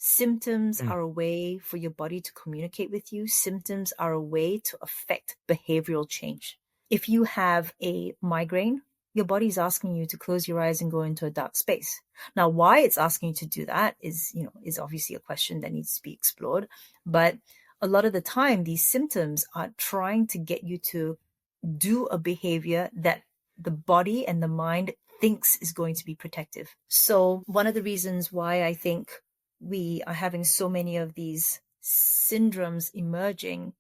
Symptoms are a way for your body to communicate with you. Symptoms are a way to affect behavioral change. If you have a migraine, your body's asking you to close your eyes and go into a dark space. Now, why it's asking you to do that is obviously a question that needs to be explored. But a lot of the time, these symptoms are trying to get you to do a behavior that the body and the mind thinks is going to be protective. So one of the reasons why I think we are having so many of these syndromes emerging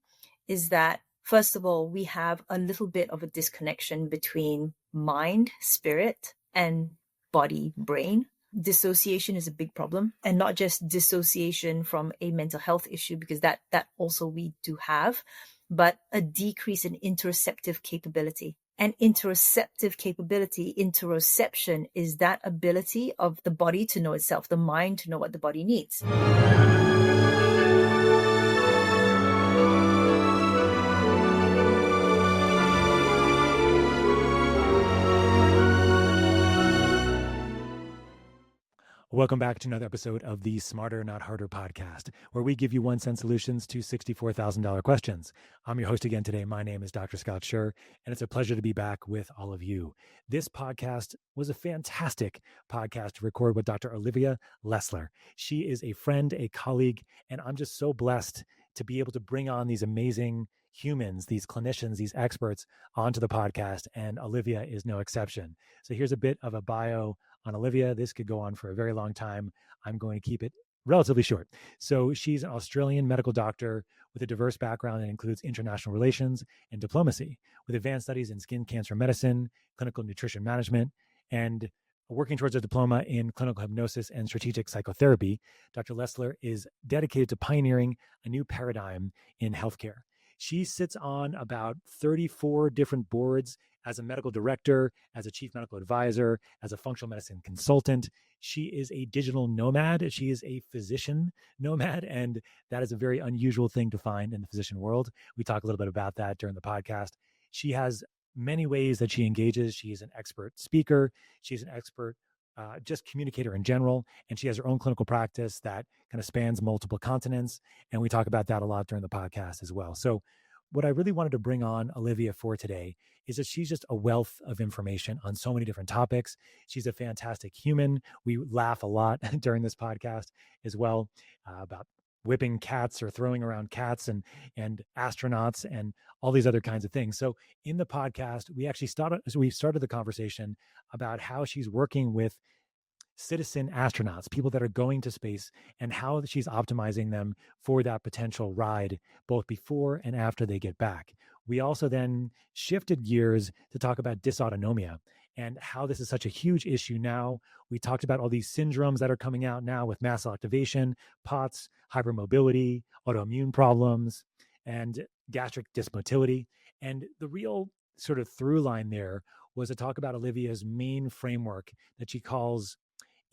is that, first of all, we have a little bit of a disconnection between mind, spirit, and body, brain. Dissociation is a big problem, and not just dissociation from a mental health issue, because that also we do have, but a decrease in interoceptive capability. And interoceptive capability, interoception, is that ability of the body to know itself, the mind to know what the body needs. Welcome back to another episode of the Smarter, Not Harder podcast, where we give you 1 cent solutions to $64,000 questions. I'm your host again today. My name is Dr. Scott Scher, and it's a pleasure to be back with all of you. This podcast was a fantastic podcast to record with Dr. Olivia Lesslar. She is a friend, a colleague, and I'm just so blessed to be able to bring on these amazing humans, these clinicians, these experts onto the podcast, and Olivia is no exception. So here's a bit of a bio on Olivia. This could go on for a very long time. I'm going to keep it relatively short. So she's an Australian medical doctor with a diverse background that includes international relations and diplomacy, with advanced studies in skin cancer medicine, clinical nutrition management, and working towards a diploma in clinical hypnosis and strategic psychotherapy. Dr. Lessler is dedicated to pioneering a new paradigm in healthcare. She sits on about 34 different boards as a medical director, as a chief medical advisor, as a functional medicine consultant. She is a digital nomad. She is a physician nomad, and that is a very unusual thing to find in the physician world. We talk a little bit about that during the podcast. She has many ways that she engages. She is an expert speaker. She's an expert just communicator in general, and she has her own clinical practice that kind of spans multiple continents, and we talk about that a lot during the podcast as well. So what I really wanted to bring on Olivia for today is that she's just a wealth of information on so many different topics. She's a fantastic human. We laugh a lot during this podcast as well about whipping cats or throwing around cats and astronauts and all these other kinds of things. So in the podcast, we started the conversation about how she's working with citizen astronauts, people that are going to space, and how she's optimizing them for that potential ride, both before and after they get back. We also then shifted gears to talk about dysautonomia and how this is such a huge issue now. We talked about all these syndromes that are coming out now with mast cell activation, POTS, hypermobility, autoimmune problems, and gastric dysmotility. And the real sort of through line there was to talk about Olivia's main framework that she calls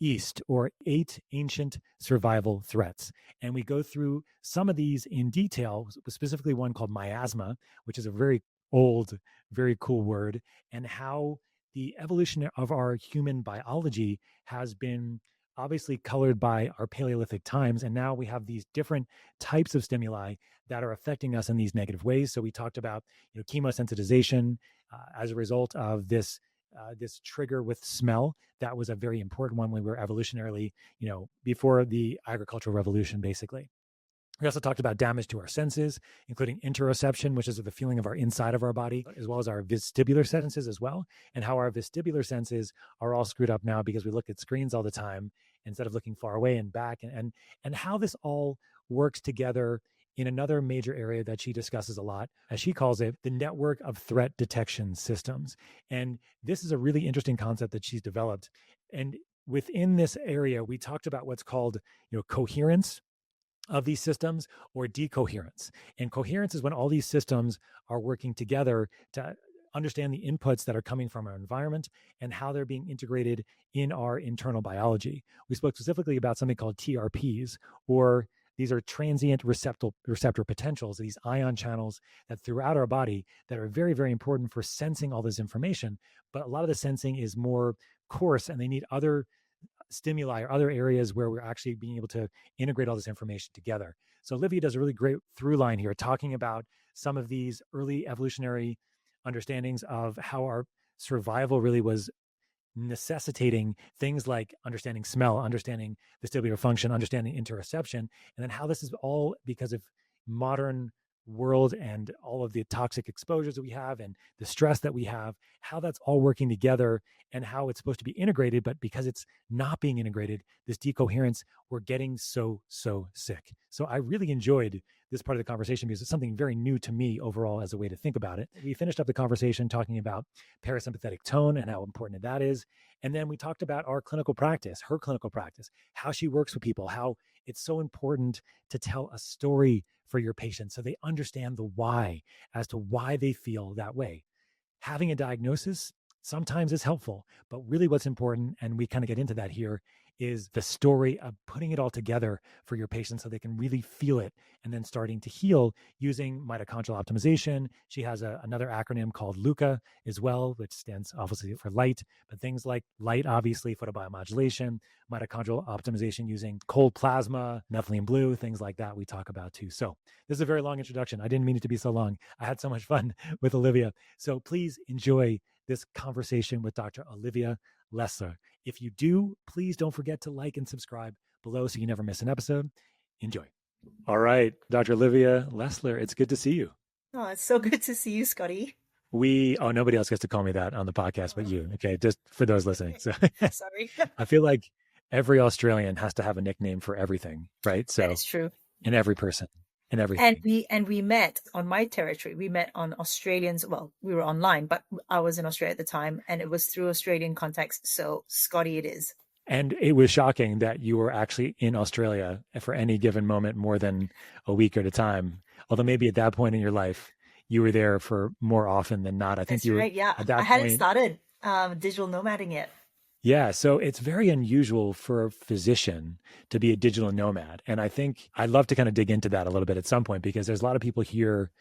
EAST, or 8 Ancient Survival Threats. And we go through some of these in detail, specifically one called miasma, which is a very old, very cool word, and how the evolution of our human biology has been obviously colored by our Paleolithic times. And now we have these different types of stimuli that are affecting us in these negative ways. So we talked about chemosensitization as a result of this trigger with smell. That was a very important one when we were evolutionarily, before the agricultural revolution, basically. We also talked about damage to our senses, including interoception, which is the feeling of our inside of our body, as well as our vestibular senses as well, and how our vestibular senses are all screwed up now because we look at screens all the time instead of looking far away and back, and how this all works together in another major area that she discusses a lot, as she calls it, the network of threat detection systems. And this is a really interesting concept that she's developed. And within this area, we talked about what's called, coherence of these systems, or decoherence. And coherence is when all these systems are working together to understand the inputs that are coming from our environment and how they're being integrated in our internal biology. We spoke specifically about something called TRPs, or these are transient receptor potentials, these ion channels that throughout our body that are very, very important for sensing all this information. But a lot of the sensing is more coarse, and they need other stimuli or other areas where we're actually being able to integrate all this information together. So Olivia does a really great through line here, talking about some of these early evolutionary understandings of how our survival really was necessitating things like understanding smell, understanding vestibular function, understanding interoception, and then how this is all because of modern world and all of the toxic exposures that we have and the stress that we have, how that's all working together and how it's supposed to be integrated. But because it's not being integrated, this decoherence, we're getting so sick. So I really enjoyed this part of the conversation because it's something very new to me overall as a way to think about it. We finished up the conversation talking about parasympathetic tone and how important that is. And then we talked about our clinical practice, her clinical practice, how she works with people, how it's so important to tell a story for your patients so they understand the why as to why they feel that way. Having a diagnosis sometimes is helpful, but really what's important, and we kind of get into that here, is the story of putting it all together for your patients so they can really feel it and then starting to heal using mitochondrial optimization. She has another acronym called LUCA as well, which stands obviously for light, but things like light, obviously, photobiomodulation, mitochondrial optimization using cold plasma, methylene blue, things like that we talk about too. So this is a very long introduction. I didn't mean it to be so long. I had so much fun with Olivia. So please enjoy this conversation with Dr. Olivia Lesslar. If you do, please don't forget to like and subscribe below so you never miss an episode. Enjoy. All right, Dr. Olivia Lesslar, it's good to see you. Oh, it's so good to see you, Scotty. Nobody else gets to call me that on the podcast but you. Okay, just for those listening. So sorry. I feel like every Australian has to have a nickname for everything, right? So it's true. And every person. And everything. And we met on my territory. We met on Australians. Well, we were online, but I was in Australia at the time, and it was through Australian context. So Scotty, it is. And it was shocking that you were actually in Australia for any given moment more than a week at a time. Although maybe at that point in your life, you were there for more often than not. I think you were right. Yeah, at that I hadn't started digital nomading yet. Yeah. So it's very unusual for a physician to be a digital nomad. And I think I'd love to kind of dig into that a little bit at some point, because there's a lot of people here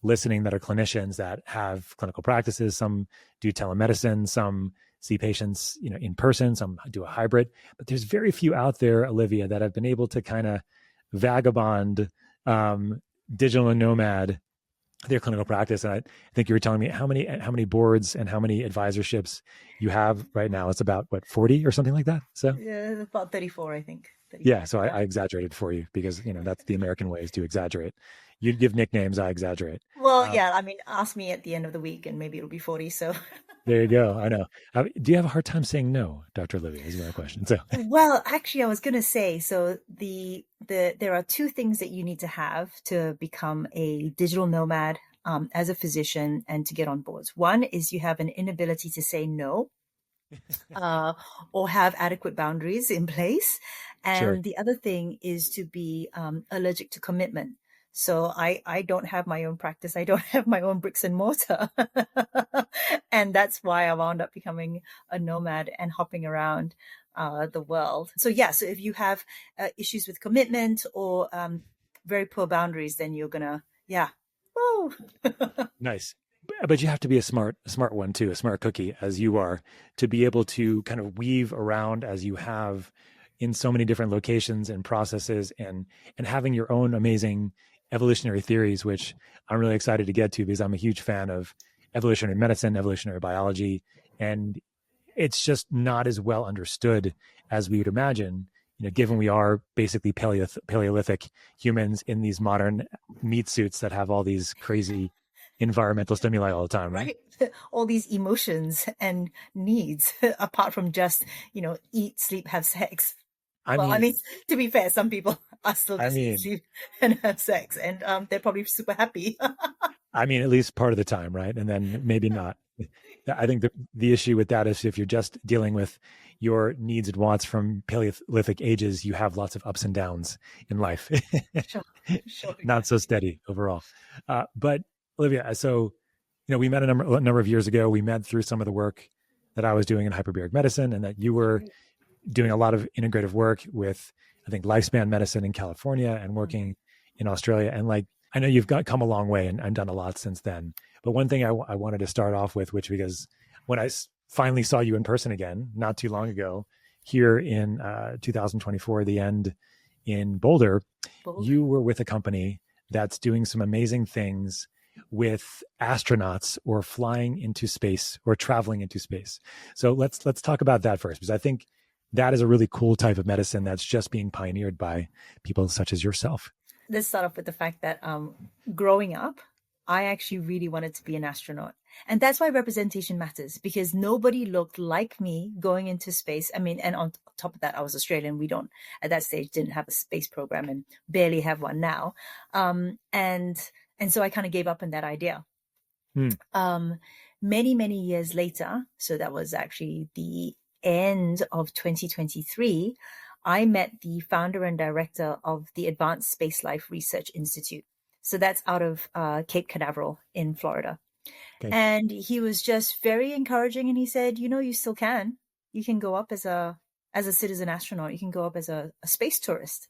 listening that are clinicians that have clinical practices. Some do telemedicine, some see patients, in person, some do a hybrid, but there's very few out there, Olivia, that have been able to kind of vagabond, digital nomad their clinical practice. And I think you were telling me how many boards and how many advisorships you have right now. It's about 40 or something like that. So yeah, about 34, I think. 34. Yeah. So I exaggerated for you because, that's the American way, is to exaggerate. You give nicknames, I exaggerate. Well, yeah, I mean, ask me at the end of the week and maybe it'll be 40. So there you go. I know. Do you have a hard time saying no, Dr. Olivia, is my question. So well, actually, I was going to say, so there are two things that you need to have to become a digital nomad as a physician and to get on boards. One is you have an inability to say no or have adequate boundaries in place. And Sure. The other thing is to be allergic to commitment. So I don't have my own practice. I don't have my own bricks and mortar. And that's why I wound up becoming a nomad and hopping around the world. So yeah, so if you have issues with commitment or very poor boundaries, then you're gonna, yeah. Woo. Nice. But you have to be a smart one too, a smart cookie as you are, to be able to kind of weave around as you have in so many different locations and processes, and having your own amazing evolutionary theories, which I'm really excited to get to because I'm a huge fan of evolutionary medicine, evolutionary biology, and it's just not as well understood as we would imagine, given we are basically Paleolithic humans in these modern meat suits that have all these crazy environmental stimuli all the time, right? All these emotions and needs apart from just, eat, sleep, have sex. I mean, to be fair, some people are still just eat, sleep, and have sex, and they're probably super happy. I mean, at least part of the time, right? And then maybe not. I think the issue with that is if you're just dealing with your needs and wants from Paleolithic ages, you have lots of ups and downs in life. Sure. Not so steady overall. But Olivia, so, we met a number of years ago. We met through some of the work that I was doing in hyperbaric medicine, and that you were doing a lot of integrative work with, I think, lifespan medicine in California and working in Australia. And I know you've come a long way and done a lot since then. But one thing I wanted to start off with, because when I finally saw you in person again, not too long ago, here in 2024, the end in Boulder, you were with a company that's doing some amazing things with astronauts or flying into space or traveling into space. So let's talk about that first, because I think that is a really cool type of medicine that's just being pioneered by people such as yourself. Let's start off with the fact that growing up, I actually really wanted to be an astronaut. And that's why representation matters, because nobody looked like me going into space. I mean, and on top of that, I was Australian. We don't, at that stage, didn't have a space program and barely have one now. And so I kind of gave up on that idea. Many, many years later, so that was actually the end of 2023, I met the founder and director of the Advanced Space Life Research Institute. So that's out of Cape Canaveral in Florida. Okay. And he was just very encouraging. And he said, you know, you still can. You can go up as a citizen astronaut. You can go up as a space tourist.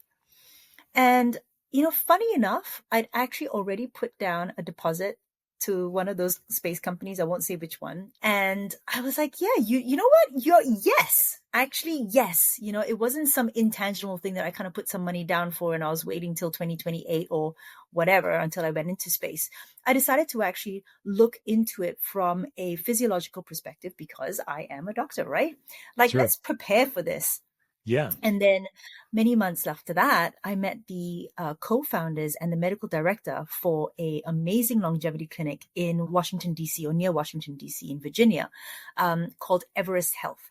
And, you know, funny enough, I'd actually already put down a deposit to one of those space companies. I won't say which one. And I was like, yeah, you know what? Yes. Actually, yes. You know, it wasn't some intangible thing that I kind of put some money down for and I was waiting till 2028 or whatever until I went into space. I decided to actually look into it from a physiological perspective because I am a doctor, right? Like, sure. Let's prepare for this. Yeah. And then many months after that, I met the co-founders and the medical director for an amazing longevity clinic in Washington, D.C. or near Washington, D.C. in Virginia called Everest Health.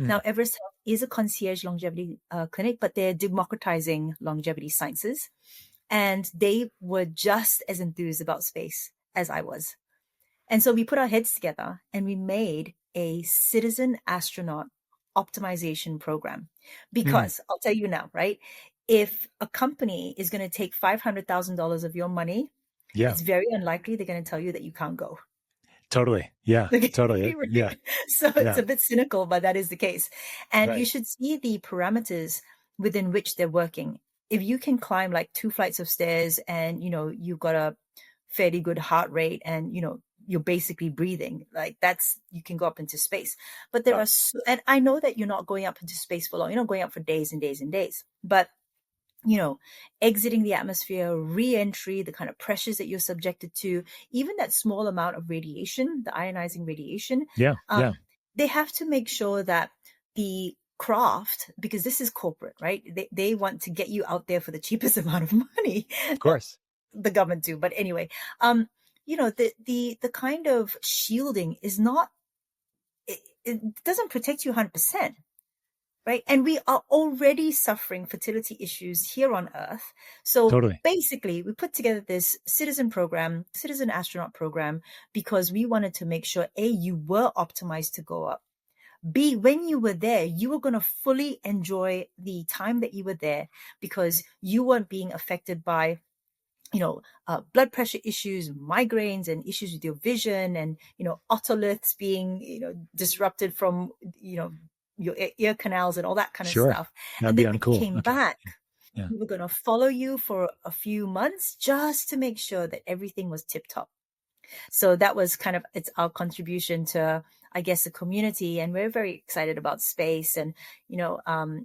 Now, Everest Health is a concierge longevity clinic, but they're democratizing longevity sciences. And they were just as enthused about space as I was. And so we put our heads together and we made a citizen astronaut optimization program. Because I'll tell you now, right? If a company is going to take $500,000 of your money, it's very unlikely they're going to tell you that you can't go. Totally. Yeah, totally. Yeah. So it's a bit cynical, but that is the case. And you should see the parameters within which they're working. If you can climb like 2 flights of stairs and, you know, you've got a fairly good heart rate and, you know, you're basically breathing, like you can go up into space. But there are, and I know that you're not going up into space for long. You're not going up for days and days and days, but you know, exiting the atmosphere, re-entry, the kind of pressures that you're subjected to, even that small amount of radiation, the ionizing radiation. They have to make sure that the craft, because this is corporate, right? They want to get you out there for the cheapest amount of money. Of course. The government too. But anyway, you know, the kind of shielding is not, it doesn't protect you 100%. Right. And we are already suffering fertility issues here on Earth. So basically, we put together this citizen astronaut program, because we wanted to make sure, A, you were optimized to go up. B, when you were there, you were going to fully enjoy the time that you were there because you weren't being affected by, you know, blood pressure issues, migraines and issues with your vision and, you know, otoliths being, you know, disrupted from, you know, your ear canals and all that kind of stuff. That'd and be then uncool. We came back. We were going to follow you for a few months just to make sure that everything was tip top. So that was kind of, it's our contribution to, I guess, the community. And we're very excited about space. And, you know,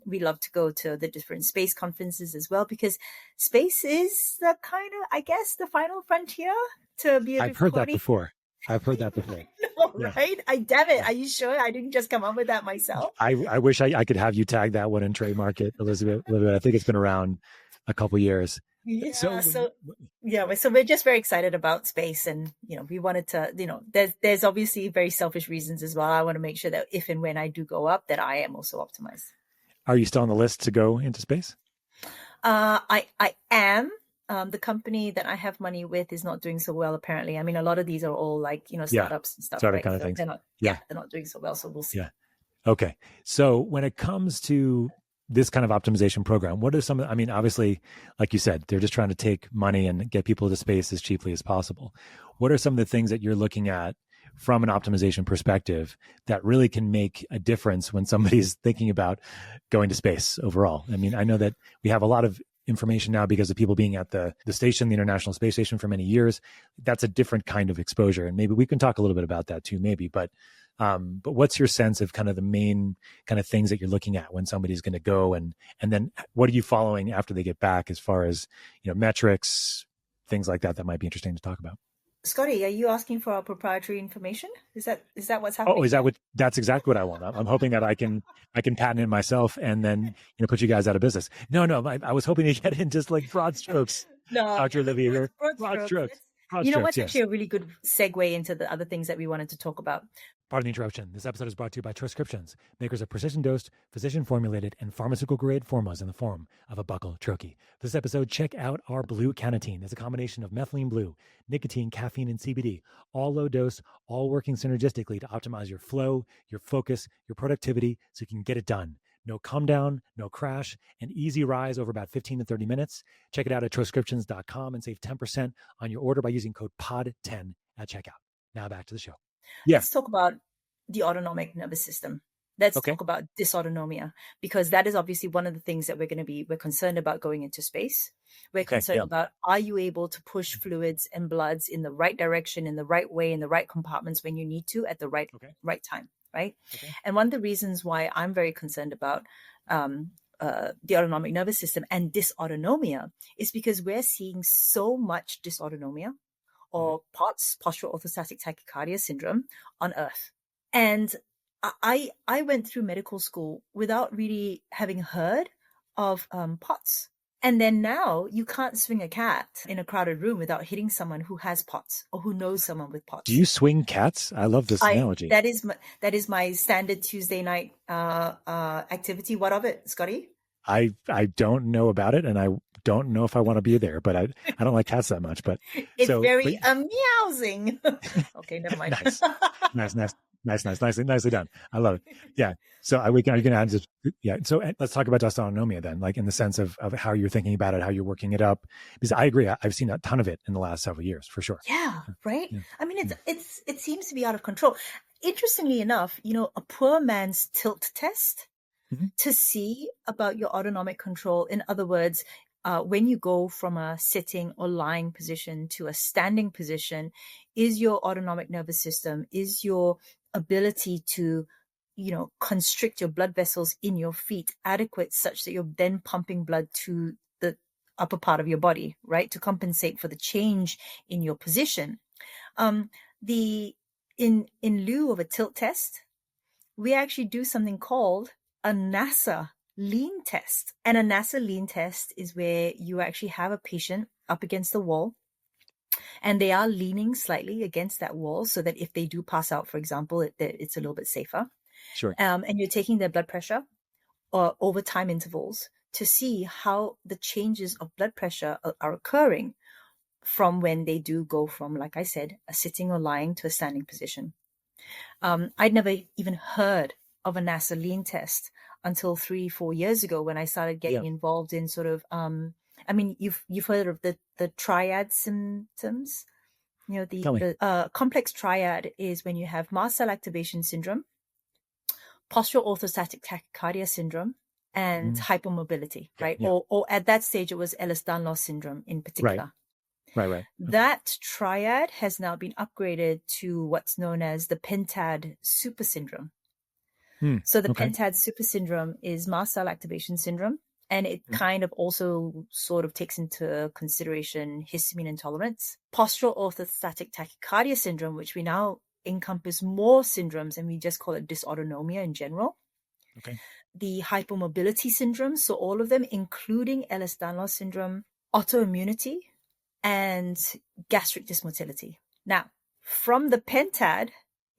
we love to go to the different space conferences as well, because space is the kind of, I guess, the final frontier to be able to. I've heard that before. No, right? Damn it. Are you sure I didn't just come up with that myself? I wish I could have you tag that one and trademark it, Elizabeth. I think it's been around a couple years. Yeah. So we're just very excited about space, and you know, we wanted to, you know, there's obviously very selfish reasons as well. I want to make sure that if and when I do go up, that I am also optimized. Are you still on the list to go into space? I am. The company that I have money with is not doing so well, apparently. I mean, a lot of these are all like, you know, startups and stuff. Startup kind of things. They're not doing so well. So we'll see. Yeah. Okay. So when it comes to this kind of optimization program, what are some, I mean, obviously, like you said, they're just trying to take money and get people to space as cheaply as possible. What are some of the things that you're looking at from an optimization perspective that really can make a difference when somebody's thinking about going to space overall? I mean, I know that we have a lot of information now because of people being at the station, the International Space Station for many years. That's a different kind of exposure. And maybe we can talk a little bit about that too, maybe. But But what's your sense of kind of the main kind of things that you're looking at when somebody's going to go, and then what are you following after they get back as far as, metrics, things like that might be interesting to talk about? Scotty, are you asking for our proprietary information? Is that what's Oh, happening? that's exactly what I want. I'm hoping that I can patent it myself and then, put you guys out of business. No, I was hoping to get in just like broad strokes. No, Dr. Olivia here. broad Broad strokes. strokes. Broad You know strokes, what's yes. actually a really good segue into the other things that we wanted to talk about? Pardon the interruption. This episode is brought to you by Transcriptions, makers of precision-dosed, physician-formulated, and pharmaceutical-grade formulas in the form of a buccal troche. For this episode, check out our blue cannatine. It's a combination of methylene blue, nicotine, caffeine, and CBD, all low dose, all working synergistically to optimize your flow, your focus, your productivity, so you can get it done. No come down, no crash, an easy rise over about 15 to 30 minutes. Check it out at transcriptions.com and save 10% on your order by using code POD10 at checkout. Now back to the show. Yeah. Let's talk about the autonomic nervous system. Let's talk about dysautonomia, because that is obviously one of the things that we're concerned about going into space. We're concerned about, are you able to push fluids and bloods in the right direction, in the right way, in the right compartments when you need to at the right time, right? Okay. And one of the reasons why I'm very concerned about the autonomic nervous system and dysautonomia is because we're seeing so much dysautonomia, or POTS, postural orthostatic tachycardia syndrome, on Earth. And I went through medical school without really having heard of POTS. And then now you can't swing a cat in a crowded room without hitting someone who has POTS or who knows someone with POTS. Do you swing cats? I love this analogy. That is my standard Tuesday night activity. What of it, Scotty? I don't know about it, and I don't know if I want to be there, but I don't like cats that much. But it's very meowsing. Okay, never mind. Nicely done. I love it. Yeah. So are you going to add just So let's talk about dysautonomia then, like in the sense of how you're thinking about it, how you're working it up. Because I agree, I've seen a ton of it in the last several years, for sure. Yeah, right. Yeah. I mean, it seems to be out of control. Interestingly enough, a poor man's tilt test to see about your autonomic control. In other words, when you go from a sitting or lying position to a standing position, is your autonomic nervous system, is your ability to, constrict your blood vessels in your feet adequate such that you're then pumping blood to the upper part of your body, right? To compensate for the change in your position. In lieu of a tilt test, we actually do something called a NASA lean test. And a NASA lean test is where you actually have a patient up against the wall and they are leaning slightly against that wall so that if they do pass out, for example, it's a little bit safer. Sure. And you're taking their blood pressure over time intervals to see how the changes of blood pressure are occurring from when they do go from, like I said, a sitting or lying to a standing position. I'd never even heard of a NASA lean test until 3-4 years ago when I started getting involved in sort of, you've heard of the triad symptoms. The complex triad is when you have mast cell activation syndrome, postural orthostatic tachycardia syndrome, and hypermobility, right? Yeah. Or at that stage, it was Ehlers-Danlos syndrome in particular. Right. That triad has now been upgraded to what's known as the pentad super syndrome. So the pentad super syndrome is mast cell activation syndrome, and it kind of also sort of takes into consideration histamine intolerance. Postural orthostatic tachycardia syndrome, which we now encompass more syndromes, and we just call it dysautonomia in general. Okay. The hypermobility syndrome, so all of them, including Ehlers-Danlos syndrome, autoimmunity, and gastric dysmotility. Now, from the pentad,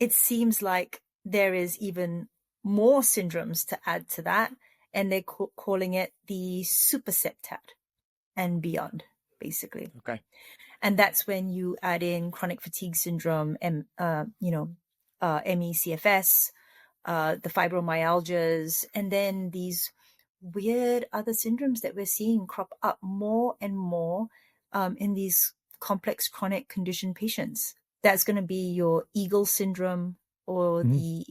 it seems like there is even more syndromes to add to that, and they're calling it the superseptad and beyond, basically. Okay. And that's when you add in chronic fatigue syndrome, ME/CFS, the fibromyalgias, and then these weird other syndromes that we're seeing crop up more and more in these complex chronic condition patients. That's going to be your Eagle syndrome, or the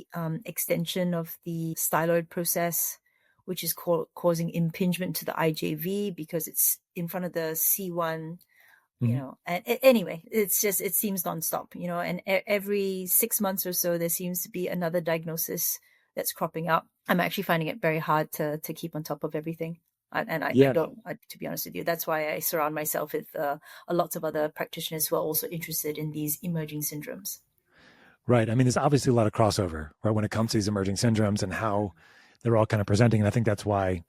extension of the styloid process, which is causing impingement to the IJV because it's in front of the C1 And anyway, it seems nonstop, and every 6 months or so, there seems to be another diagnosis that's cropping up. I'm actually finding it very hard to keep on top of everything. I don't, to be honest with you, that's why I surround myself with a lot of other practitioners who are also interested in these emerging syndromes. Right. I mean, there's obviously a lot of crossover, right, when it comes to these emerging syndromes and how they're all kind of presenting. And I think that's why,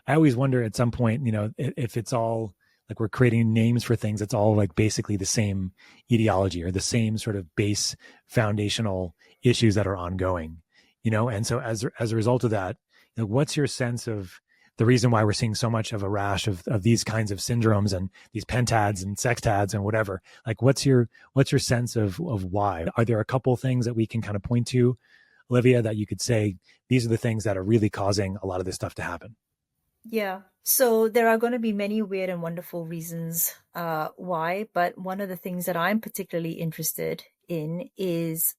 I always wonder at some point, if it's all like we're creating names for things, it's all like basically the same etiology or the same sort of base foundational issues that are ongoing, and so as a result of that, what's your sense of the reason why we're seeing so much of a rash of these kinds of syndromes and these pentads and sextads and whatever? Like, what's your sense of why? Are there a couple things that we can kind of point to, Olivia, that you could say these are the things that are really causing a lot of this stuff to happen? Yeah. So there are going to be many weird and wonderful reasons why, but one of the things that I'm particularly interested in is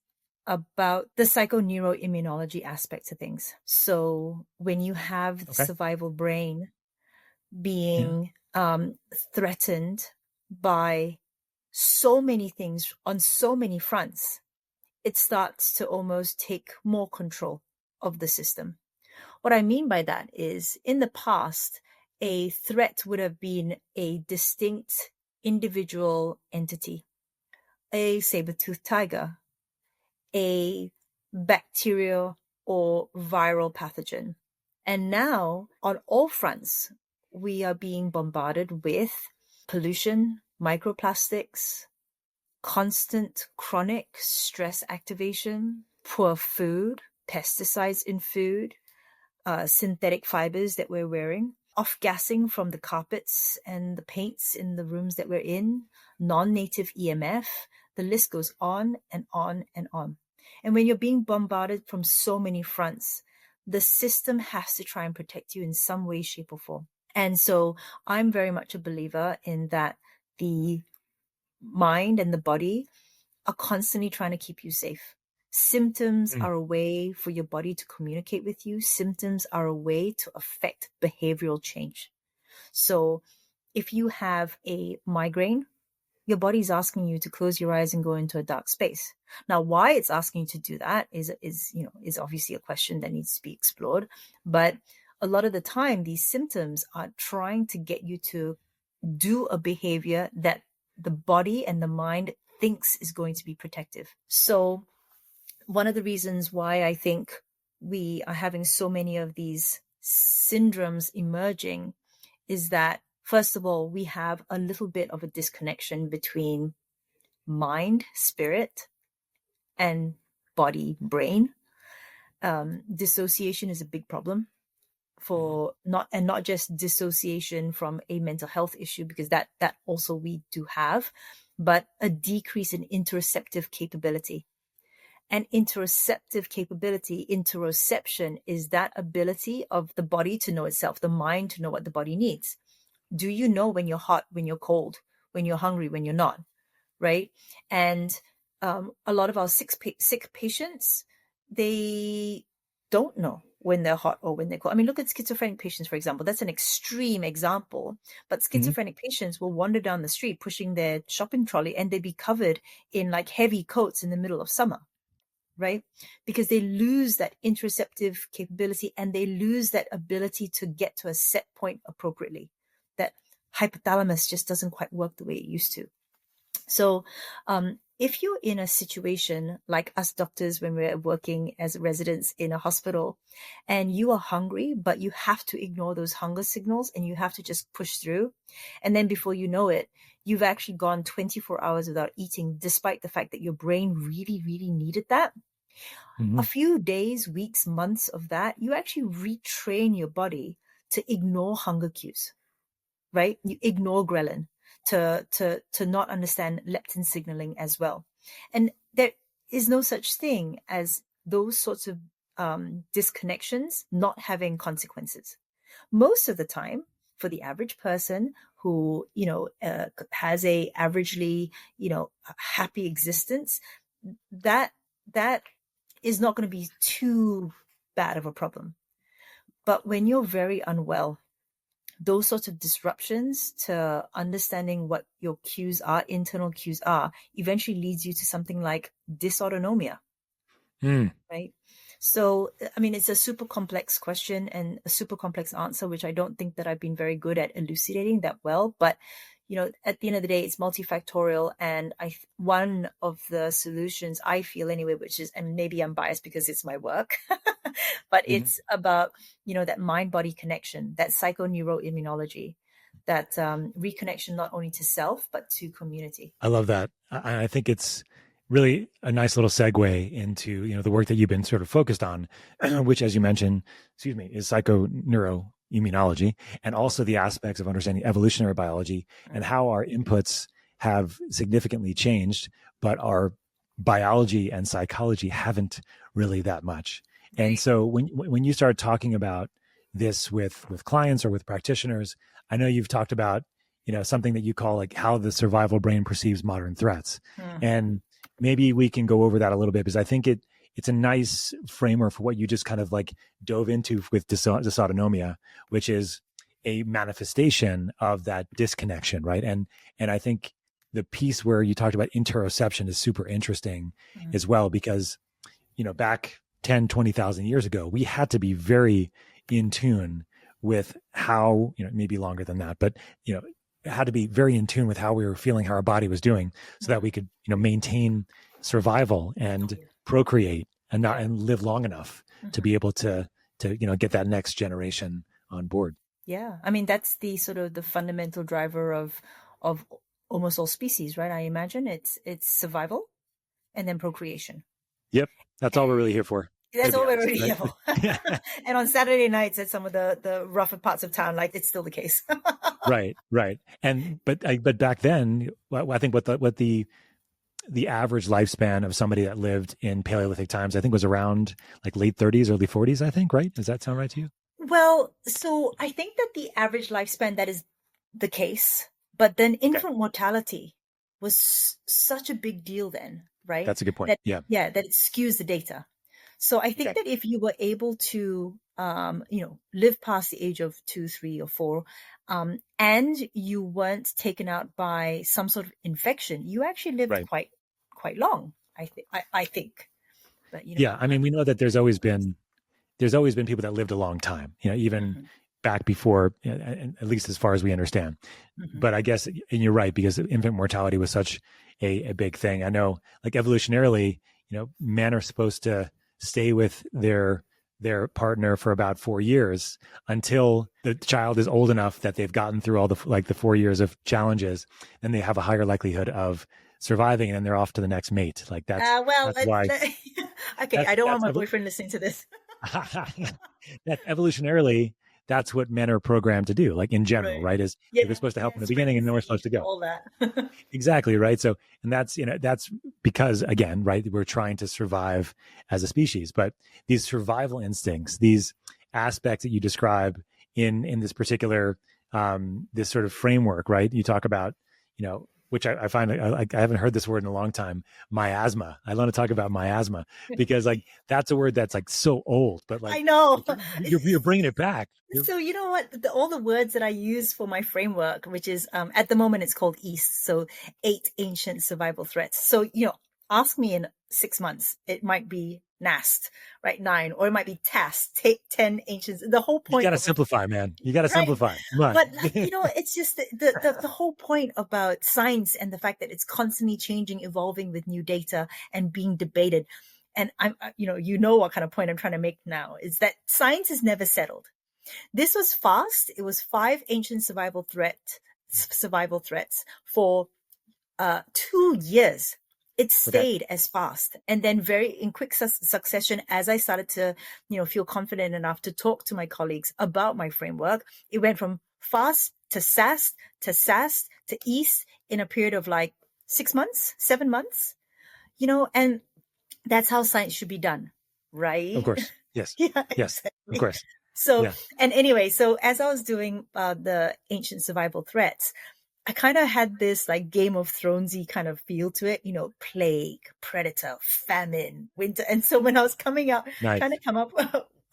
about the psychoneuroimmunology aspects of things. So when you have the survival brain being threatened by so many things on so many fronts, it starts to almost take more control of the system. What I mean by that is, in the past, a threat would have been a distinct individual entity, a saber-toothed tiger, a bacterial or viral pathogen. And now, on all fronts, we are being bombarded with pollution, microplastics, constant chronic stress activation, poor food, pesticides in food, synthetic fibers that we're wearing, off-gassing from the carpets and the paints in the rooms that we're in, non-native EMF, the list goes on and on and on. And when you're being bombarded from so many fronts, the system has to try and protect you in some way, shape, or form. And so I'm very much a believer in that the mind and the body are constantly trying to keep you safe. Symptoms are a way for your body to communicate with you. Symptoms are a way to affect behavioral change. So if you have a migraine, your body's asking you to close your eyes and go into a dark space. Now, why it's asking you to do that is obviously a question that needs to be explored. But a lot of the time, these symptoms are trying to get you to do a behavior that the body and the mind thinks is going to be protective. So one of the reasons why I think we are having so many of these syndromes emerging is that, first of all, we have a little bit of a disconnection between mind, spirit, and body, brain. Dissociation is a big problem for not just dissociation from a mental health issue, because that also we do have, but a decrease in interoceptive capability. And interoception is that ability of the body to know itself, the mind to know what the body needs. Do you know when you're hot, when you're cold, when you're hungry, when you're not, right? And a lot of our sick patients, they don't know when they're hot or when they're cold. I mean, look at schizophrenic patients, for example. That's an extreme example. But schizophrenic patients will wander down the street pushing their shopping trolley and they'd be covered in like heavy coats in the middle of summer, right? Because they lose that interoceptive capability and they lose that ability to get to a set point appropriately. That hypothalamus just doesn't quite work the way it used to. So if you're in a situation like us doctors when we're working as residents in a hospital and you are hungry, but you have to ignore those hunger signals and you have to just push through. And then before you know it, you've actually gone 24 hours without eating, despite the fact that your brain really, really needed that. A few days, weeks, months of that, you actually retrain your body to ignore hunger cues, right? You ignore ghrelin to not understand leptin signaling as well. And there is no such thing as those sorts of disconnections not having consequences. Most of the time, for the average person who, has a averagely, happy existence, that is not going to be too bad of a problem. But when you're very unwell, those sorts of disruptions to understanding what your cues are, internal cues are, eventually leads you to something like dysautonomia, right? So, I mean, it's a super complex question and a super complex answer, which I don't think that I've been very good at elucidating that well. But, you know, at the end of the day, it's multifactorial. And one of the solutions I feel anyway, which is, and maybe I'm biased because it's my work, but it's about, you know, that mind-body connection, that psychoneuroimmunology, that reconnection not only to self, but to community. I love that. I think it's really a nice little segue into, you know, the work that you've been sort of focused on, which, as you mentioned, is psychoneuroimmunology, and also the aspects of understanding evolutionary biology and how our inputs have significantly changed, but our biology and psychology haven't really that much. And so when you start talking about this with clients or with practitioners, I know you've talked about, you know, something that you call like how the survival brain perceives modern threats. And maybe we can go over that a little bit, because I think it's a nice framework for what you just kind of like dove into with dysautonomia, which is a manifestation of that disconnection, right? And I think the piece where you talked about interoception is super interesting as well, because, you know, back 10, 20,000 years ago, we had to be very in tune with how, you know, maybe longer than that, but, you know, had to be very in tune with how we were feeling, how our body was doing, so that we could, you know, maintain survival and procreate and live long enough to be able to, you know, get that next generation on board. Yeah. I mean, that's the sort of the fundamental driver of almost all species, right? I imagine it's survival and then procreation. Yep. That's all we're really here for. That's all we're really here for. And on Saturday nights at some of the rougher parts of town, like, it's still the case. Right. And but back then, I think what the average lifespan of somebody that lived in Paleolithic times, I think, was around like late 30s, early 40s, I think, right? Does that sound right to you? Well, so I think that the average lifespan, that is the case, but then infant mortality was such a big deal then, right? That's a good point. That it skews the data. So I think that if you were able to, you know, live past the age of 2, 3, or 4, and you weren't taken out by some sort of infection, you actually lived quite long. I think. But, you know, yeah, I mean, we know that there's always been people that lived a long time. You know, even back before, at least as far as we understand. But I guess, and you're right, because infant mortality was such a big thing. I know, like, evolutionarily, you know, men are supposed to stay with their partner for about 4 years until the child is old enough that they've gotten through all the 4 years of challenges, then they have a higher likelihood of surviving, and then they're off to the next mate. Like that's why. Okay, I don't want my boyfriend listening to this. That evolutionarily, that's what men are programmed to do, like in general, right? Is they're supposed to help in the beginning, and then we're supposed to go. All that. Exactly, right? So, and that's, you know, that's because, again, right, we're trying to survive as a species. But these survival instincts, these aspects that you describe in this particular this sort of framework, right? You talk about, you know, which I find, I haven't heard this word in a long time, miasma. I want to talk about miasma because, like, that's a word that's like so old, but like, I know you're bringing it back. So you know what? All the words that I use for my framework, which is at the moment it's called EAST, so 8 ancient survival threats. So, you know, ask me in 6 months, it might be NAST, right? 9, or it might be TAST, take 10 ancient. The whole point. You got to simplify, man. You got to simplify. Come on. But you know, it's just the whole point about science and the fact that it's constantly changing, evolving with new data and being debated. And I'm, you know what kind of point I'm trying to make now is that science is never settled. This was fast. It was 5 ancient survival threats for 2 years. It stayed as fast. And then in quick succession, as I started to, you know, feel confident enough to talk to my colleagues about my framework, it went from fast to SAST to SAST to EAST in a period of like 6 months, 7 months, you know, and that's how science should be done, right? Of course. Yes. Yes. Exactly. Of course. So, and anyway, so as I was doing the ancient survival threats, I kind of had this like Game of Thronesy kind of feel to it, you know, plague, predator, famine, winter. And so when I was coming out, trying to come up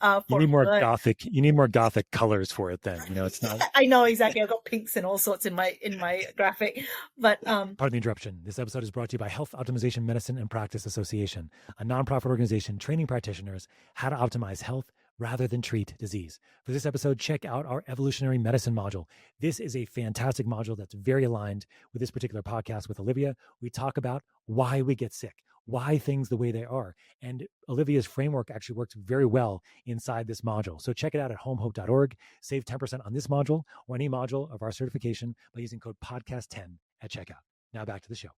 You for need more good. gothic. You need more gothic colors for it. Then it's not. I know exactly. I've got pinks and all sorts in my graphic, but Pardon the interruption. This episode is brought to you by Health Optimization Medicine and Practice Association, a nonprofit organization training practitioners how to optimize health rather than treat disease. For this episode, check out our Evolutionary Medicine module. This is a fantastic module that's very aligned with this particular podcast with Olivia. We talk about why we get sick, why things the way they are. And Olivia's framework actually works very well inside this module. So check it out at homehope.org. Save 10% on this module or any module of our certification by using code podcast10 at checkout. Now back to the show.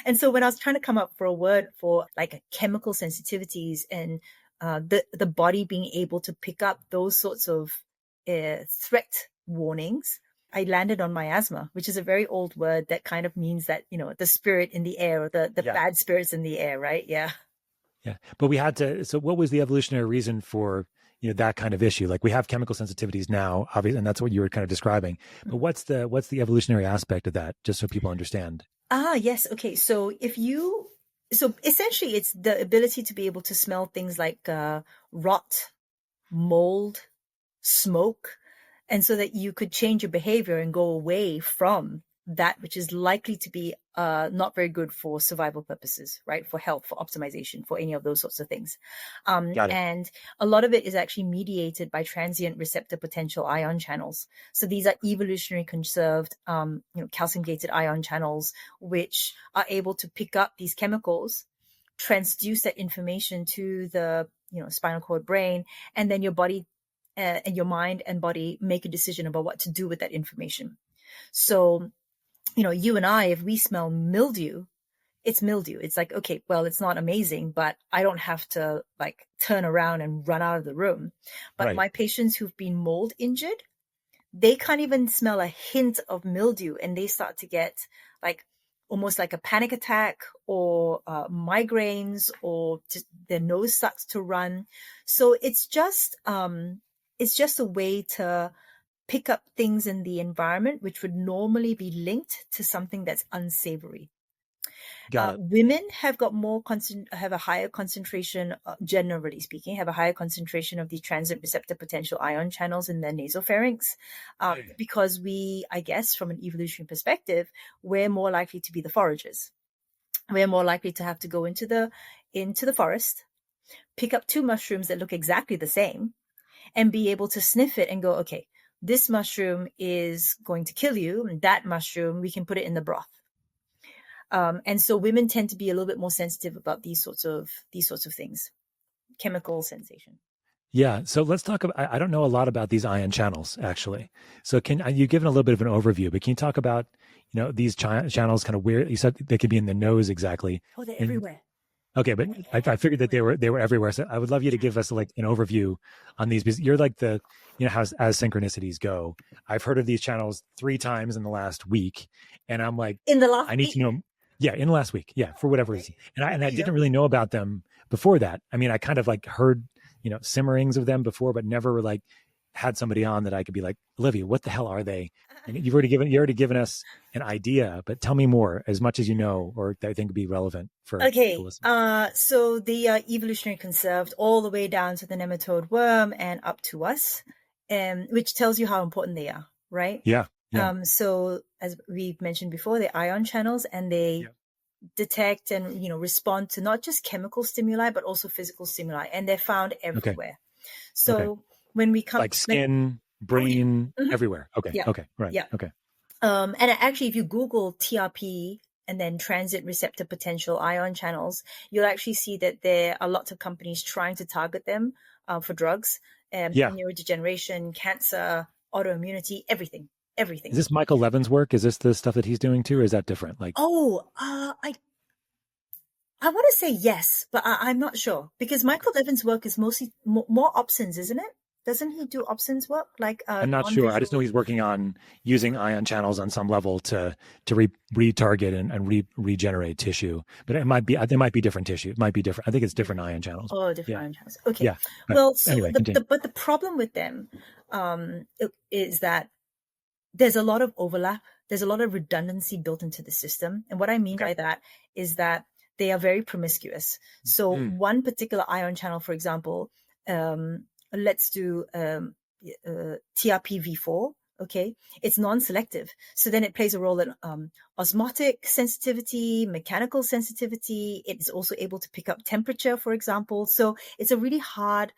And so when I was trying to come up for a word for like chemical sensitivities and the body being able to pick up those sorts of threat warnings, I landed on miasma, which is a very old word that kind of means that, the spirit in the air or the bad spirits in the air, right? Yeah. Yeah. But we had to, so what was the evolutionary reason for, that kind of issue? Like we have chemical sensitivities now, obviously, and that's what you were kind of describing. But what's the evolutionary aspect of that, just so people understand? Yes. Okay. So so essentially it's the ability to be able to smell things like rot, mold, smoke, and so that you could change your behavior and go away from that which is likely to be not very good for survival purposes, right? For health, for optimization, for any of those sorts of things. And a lot of it is actually mediated by transient receptor potential ion channels. So these are evolutionary conserved, calcium gated ion channels, which are able to pick up these chemicals, transduce that information to the, spinal cord brain, and then your body and your mind and body make a decision about what to do with that information. So, you and I, if we smell mildew, it's mildew. It's like, okay, well, it's not amazing, but I don't have to like turn around and run out of the room. But my patients who've been mold injured, they can't even smell a hint of mildew and they start to get like almost like a panic attack or migraines, or just their nose starts to run. So it's just a way to pick up things in the environment which would normally be linked to something that's unsavory. Women have got have a higher concentration, generally speaking, have a higher concentration of these transient receptor potential ion channels in their nasopharynx, because I guess from an evolutionary perspective, we're more likely to be the foragers. We're more likely to have to go into the forest, pick up two mushrooms that look exactly the same, and be able to sniff it and go, okay, this mushroom is going to kill you, and that mushroom, we can put it in the broth. And so women tend to be a little bit more sensitive about these sorts of things, chemical sensation. Yeah. So let's talk about, I don't know a lot about these ion channels actually. So you've given a little bit of an overview, but can you talk about, these channels, kind of where you said they could be in the nose exactly? Oh, they're everywhere. Okay, but I figured that they were everywhere. So I would love you to give us like an overview on these, because you're like the, how as synchronicities go. I've heard of these channels 3 times in the last week, and I'm like, in the last I need week? to know. Yeah, in the last week. Yeah, for whatever reason, and I didn't really know about them before that. I mean, I kind of like heard simmerings of them before, but never like had somebody on that I could be like, Olivia, what the hell are they? And you've already given us an idea, but tell me more, as much as you know, or that I think would be relevant for people listening. So the evolutionary conserved all the way down to the nematode worm and up to us, which tells you how important they are, right? Yeah. So as we've mentioned before, they're ion channels, and they detect and respond to not just chemical stimuli but also physical stimuli, and they're found everywhere. So when we come, like skin, brain, everywhere. Okay. Yeah. Okay. Right. Yeah. Okay. And actually, if you Google TRP and then transient receptor potential ion channels, you'll actually see that there are lots of companies trying to target them for drugs, neurodegeneration, cancer, autoimmunity, everything. Is this Michael Levin's work? Is this the stuff that he's doing too, or is that different? Like, I want to say yes, but I'm not sure, because Michael Levin's work is mostly more opsins, isn't it? Doesn't he do opsins work? Like I'm not sure. I just know he's working on using ion channels on some level to retarget and regenerate tissue. But it might be different tissue. It might be different. I think it's different ion channels. Oh, different ion channels. Okay. Yeah. Well, so anyway, but the problem with them is that there's a lot of overlap. There's a lot of redundancy built into the system. And what I mean by that is that they are very promiscuous. So one particular ion channel, for example, let's do TRPV4. Okay, it's non-selective. So then it plays a role in osmotic sensitivity, mechanical sensitivity. It is also able to pick up temperature, for example. So it's they're really hard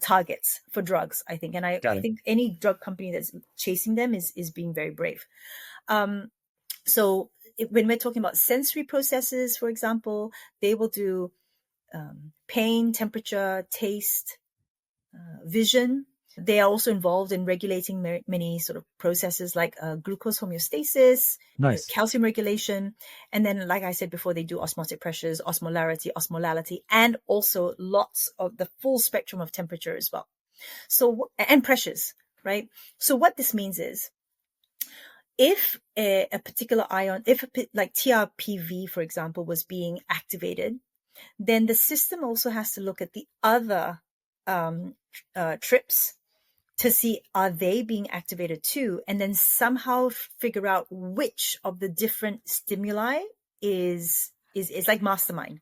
targets for drugs, I think. And I think any drug company that's chasing them is being very brave. So when we're talking about sensory processes, for example, they will do pain, temperature, taste, vision. They are also involved in regulating many sort of processes like glucose homeostasis, calcium regulation. And then, like I said before, they do osmotic pressures, osmolality, and also lots of the full spectrum of temperature as well. So, and pressures, right? So what this means is, if a particular ion, like TRPV, for example, was being activated, then the system also has to look at the other trips to see, are they being activated too? And then somehow figure out which of the different stimuli is like mastermind.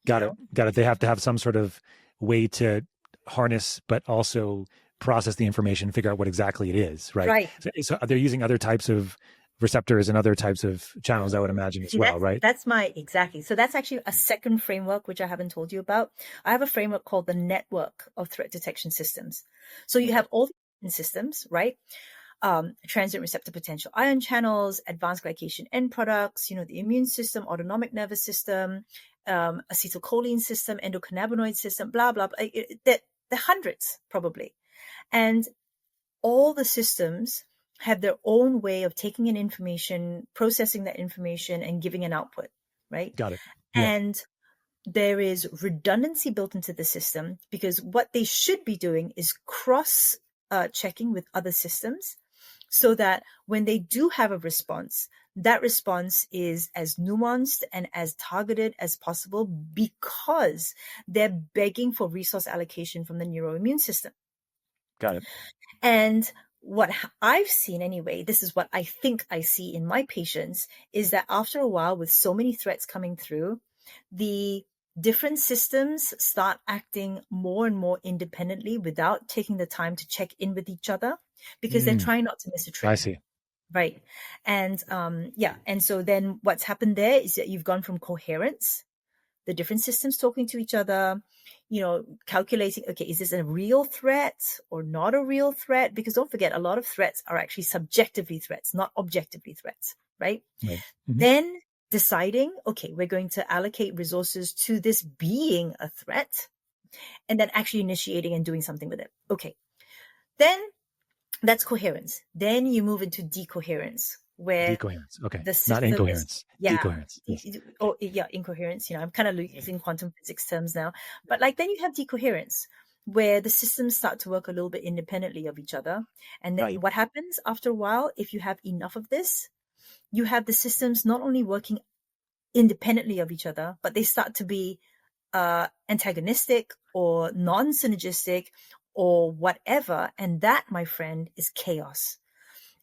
Got it. They have to have some sort of way to harness, but also process the information, figure out what exactly it is, right? Right. So they're using other types of receptors and other types of channels, I would imagine, as well, right? Exactly. So that's actually a second framework, which I haven't told you about. I have a framework called the network of threat detection systems. So you have all the systems, right? Transient receptor potential ion channels, advanced glycation end products, the immune system, autonomic nervous system, acetylcholine system, endocannabinoid system, blah, blah, blah. There are hundreds probably. And all the systems have their own way of taking in information, processing that information, and giving an output, right? Got it. Yeah. And there is redundancy built into the system, because what they should be doing is cross checking with other systems, so that when they do have a response, that response is as nuanced and as targeted as possible, because they're begging for resource allocation from the neuroimmune system. Got it. And what I've seen anyway, this is what I think I see in my patients, is that after a while, with so many threats coming through, the different systems start acting more and more independently without taking the time to check in with each other, because they're trying not to miss a trick. I see. Right. And and so then what's happened there is that you've gone from coherence, the different systems talking to each other, calculating, okay, is this a real threat or not a real threat? Because don't forget, a lot of threats are actually subjectively threats, not objectively threats, right? Mm-hmm. Then deciding, okay, we're going to allocate resources to this being a threat, and then actually initiating and doing something with it. Okay. Then that's coherence. Then you move into decoherence, where decoherence. Okay. Not incoherence. Decoherence. Yes. Incoherence. I'm kind of using quantum physics terms now, but then you have decoherence, where the systems start to work a little bit independently of each other. And then what happens after a while, if you have enough of this, you have the systems not only working independently of each other, but they start to be antagonistic or non-synergistic or whatever. And that, my friend, is chaos.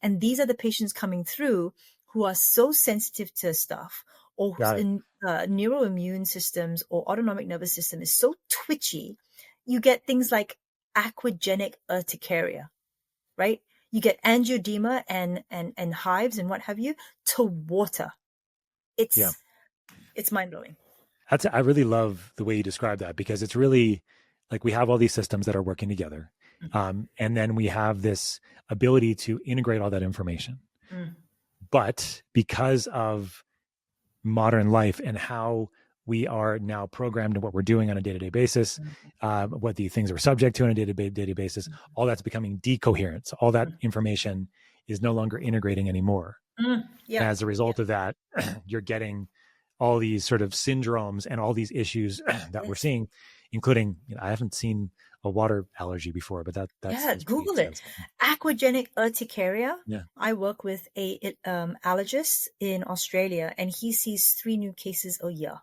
And these are the patients coming through who are so sensitive to stuff, or whose neuroimmune systems or autonomic nervous system is so twitchy. You get things like aquagenic urticaria, right? You get angioedema and hives and what have you to water. It's mind-blowing. I really love the way you describe that, because it's really like we have all these systems that are working together. And then we have this ability to integrate all that information. But because of modern life and how we are now programmed and what we're doing on a day-to-day basis, what the things we're subject to on a day-to-day basis, all that's becoming decoherent. So all that information is no longer integrating anymore. As a result of that, you're getting all these sort of syndromes and all these issues that we're seeing, including, I haven't seen a water allergy before, but that's Google it. Aquagenic urticaria. I work with a allergist in Australia, and he sees 3 new cases a year.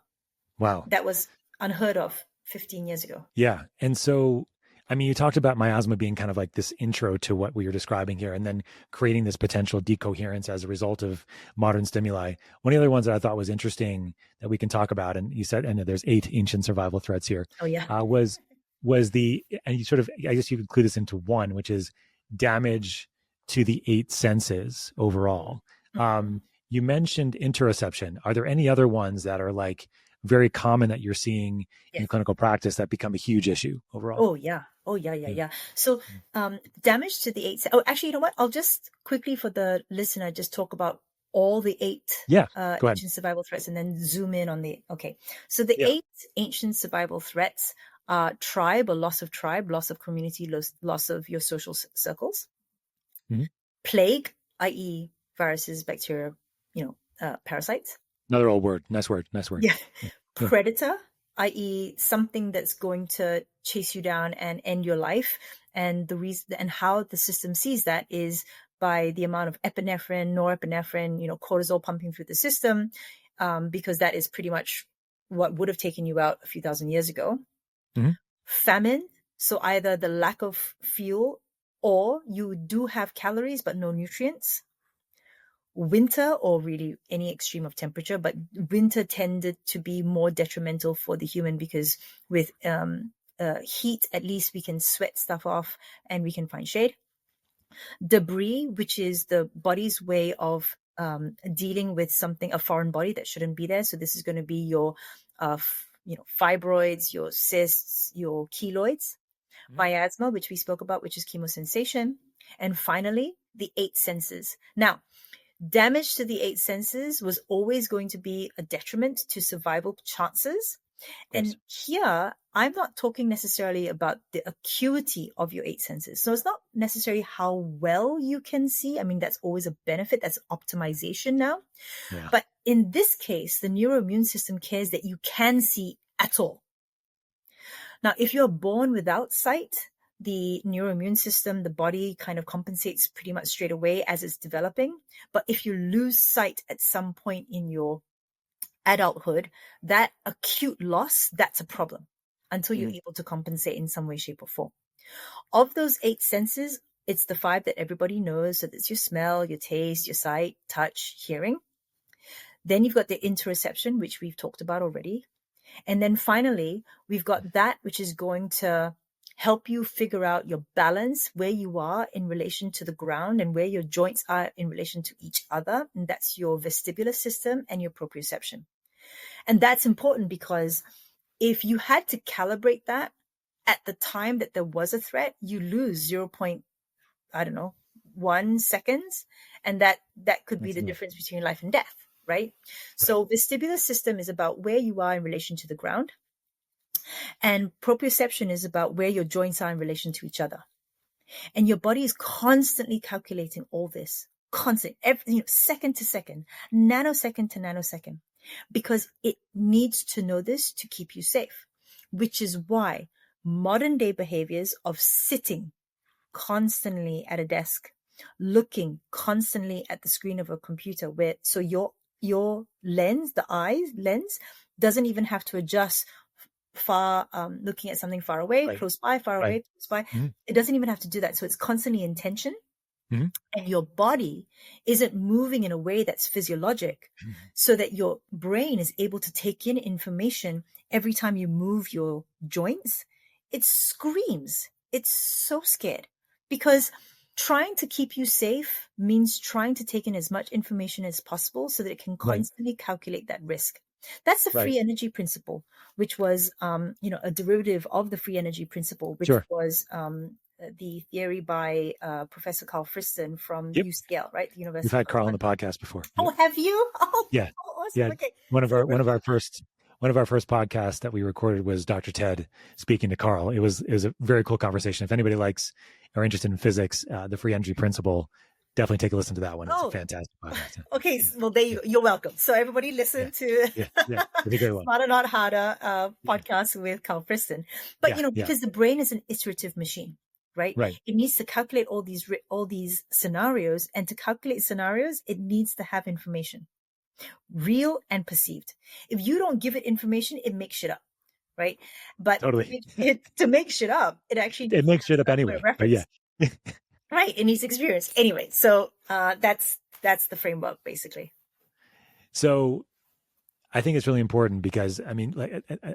Wow. That was unheard of 15 years ago. Yeah. And so, you talked about miasma being kind of like this intro to what we were describing here, and then creating this potential decoherence as a result of modern stimuli. One of the other ones that I thought was interesting that we can talk about, and you said, and there's 8 ancient survival threats here, was and you sort of, I guess you could include this into one, which is damage to the 8 senses overall. You mentioned interoception. Are there any other ones that are like very common that you're seeing in clinical practice that become a huge issue overall? Oh yeah. So damage to the 8. Oh, actually, you know what? I'll just quickly for the listener just talk about all the 8 ancient survival threats and then zoom in on the. Okay, so the 8 ancient survival threats are tribe, or loss of community, loss of your social circles, plague, i.e. viruses, bacteria, parasites. Another old word. Nice word. Yeah. Predator, i.e. something that's going to chase you down and end your life. And the reason and how the system sees that is by the amount of epinephrine, norepinephrine, cortisol pumping through the system, because that is pretty much what would have taken you out a few thousand years ago. Famine, so either the lack of fuel or you do have calories but no nutrients. Winter, or really any extreme of temperature, but winter tended to be more detrimental for the human because with heat, at least we can sweat stuff off and we can find shade. Debris, which is the body's way of dealing with a foreign body that shouldn't be there. So this is going to be your fibroids, your cysts, your keloids. Miasma, which we spoke about, which is chemosensation. And finally, the 8 senses. Now, damage to the 8 senses was always going to be a detriment to survival chances. And here, I'm not talking necessarily about the acuity of your 8 senses. So it's not necessarily how well you can see. I mean, that's always a benefit. That's optimization now. Yeah. But in this case, the neuroimmune system cares that you can see at all. Now, if you're born without sight, the neuroimmune system, the body kind of compensates pretty much straight away as it's developing. But if you lose sight at some point in your adulthood, that acute loss, that's a problem until you're able to compensate in some way, shape, or form. Of those 8 senses, it's the 5 that everybody knows. So that's your smell, your taste, your sight, touch, hearing. Then you've got the interoception, which we've talked about already. And then finally, we've got that which is going to help you figure out your balance, where you are in relation to the ground and where your joints are in relation to each other. And that's your vestibular system and your proprioception. And that's important because if you had to calibrate that at the time that there was a threat, you lose 0.1 seconds. And that could be the difference between life and death, right? So vestibular system is about where you are in relation to the ground. And proprioception is about where your joints are in relation to each other. And your body is constantly calculating all this, second to second, nanosecond to nanosecond, because it needs to know this to keep you safe, which is why modern day behaviors of sitting constantly at a desk, looking constantly at the screen of a computer, so your lens, the eye lens, doesn't even have to adjust far, looking at something far away, close by, far away, close by. It doesn't even have to do that. So it's constantly in tension. And your body isn't moving in a way that's physiologic, so that your brain is able to take in information every time you move your joints. It screams. It's so scared, because trying to keep you safe means trying to take in as much information as possible so that it can constantly calculate that risk. That's the free energy principle, which was, a derivative of the free energy principle, which was the theory by Professor Carl Friston from UCL, right? The University. We've had Carl on the podcast before. Oh, have you? Oh, yeah. Awesome. Yeah. Okay. One of our first podcasts that we recorded was Dr. Ted speaking to Carl. It was a very cool conversation. If anybody likes or interested in physics, the free energy principle, definitely take a listen to that one. It's a fantastic podcast. Okay. Well, you're welcome. So everybody listen to Smarter Not Harder podcast with Carl Friston. But, because the brain is an iterative machine, right? It needs to calculate all these scenarios, and to calculate scenarios, it needs to have information, real and perceived. If you don't give it information, it makes shit up, right? But to make shit up, it makes shit up anyway. But yeah. Right. It needs experience. Anyway, so that's the framework, basically. So I think it's really important because, I mean,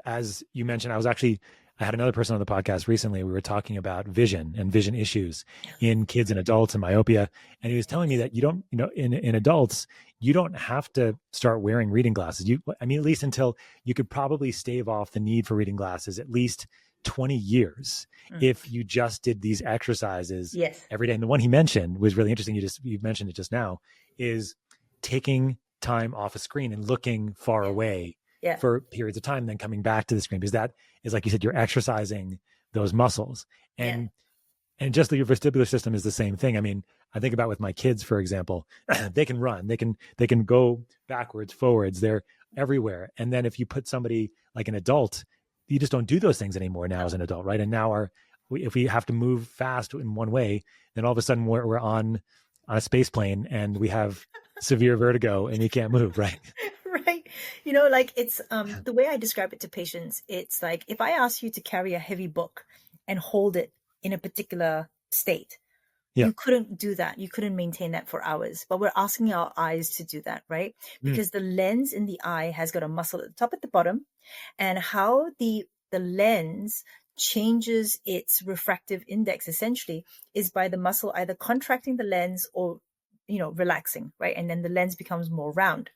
as you mentioned, I was actually I had another person on the podcast recently. We were talking about vision and vision issues in kids and adults and myopia. And he was telling me that you don't, in adults, you don't have to start wearing reading glasses. At least until you could probably stave off the need for reading glasses at least 20 years if you just did these exercises every day. And the one he mentioned was really interesting. You mentioned it just now, is taking time off a screen and looking far away for periods of time, then coming back to the screen, because that is, like you said, you're exercising those muscles. And just your vestibular system is the same thing. I mean, I think about with my kids, for example, they can run, they can go backwards, forwards, they're everywhere. And then if you put somebody like an adult, you just don't do those things anymore now as an adult, right? And now if we have to move fast in one way, then all of a sudden we're on a space plane and we have severe vertigo and you can't move, right? Right. Like it's the way I describe it to patients, it's like if I ask you to carry a heavy book and hold it in a particular state, you couldn't do that. You couldn't maintain that for hours. But we're asking our eyes to do that, right? Because the lens in the eye has got a muscle at the top, at the bottom, and how the lens changes its refractive index essentially is by the muscle either contracting the lens or relaxing, right? And then the lens becomes more round.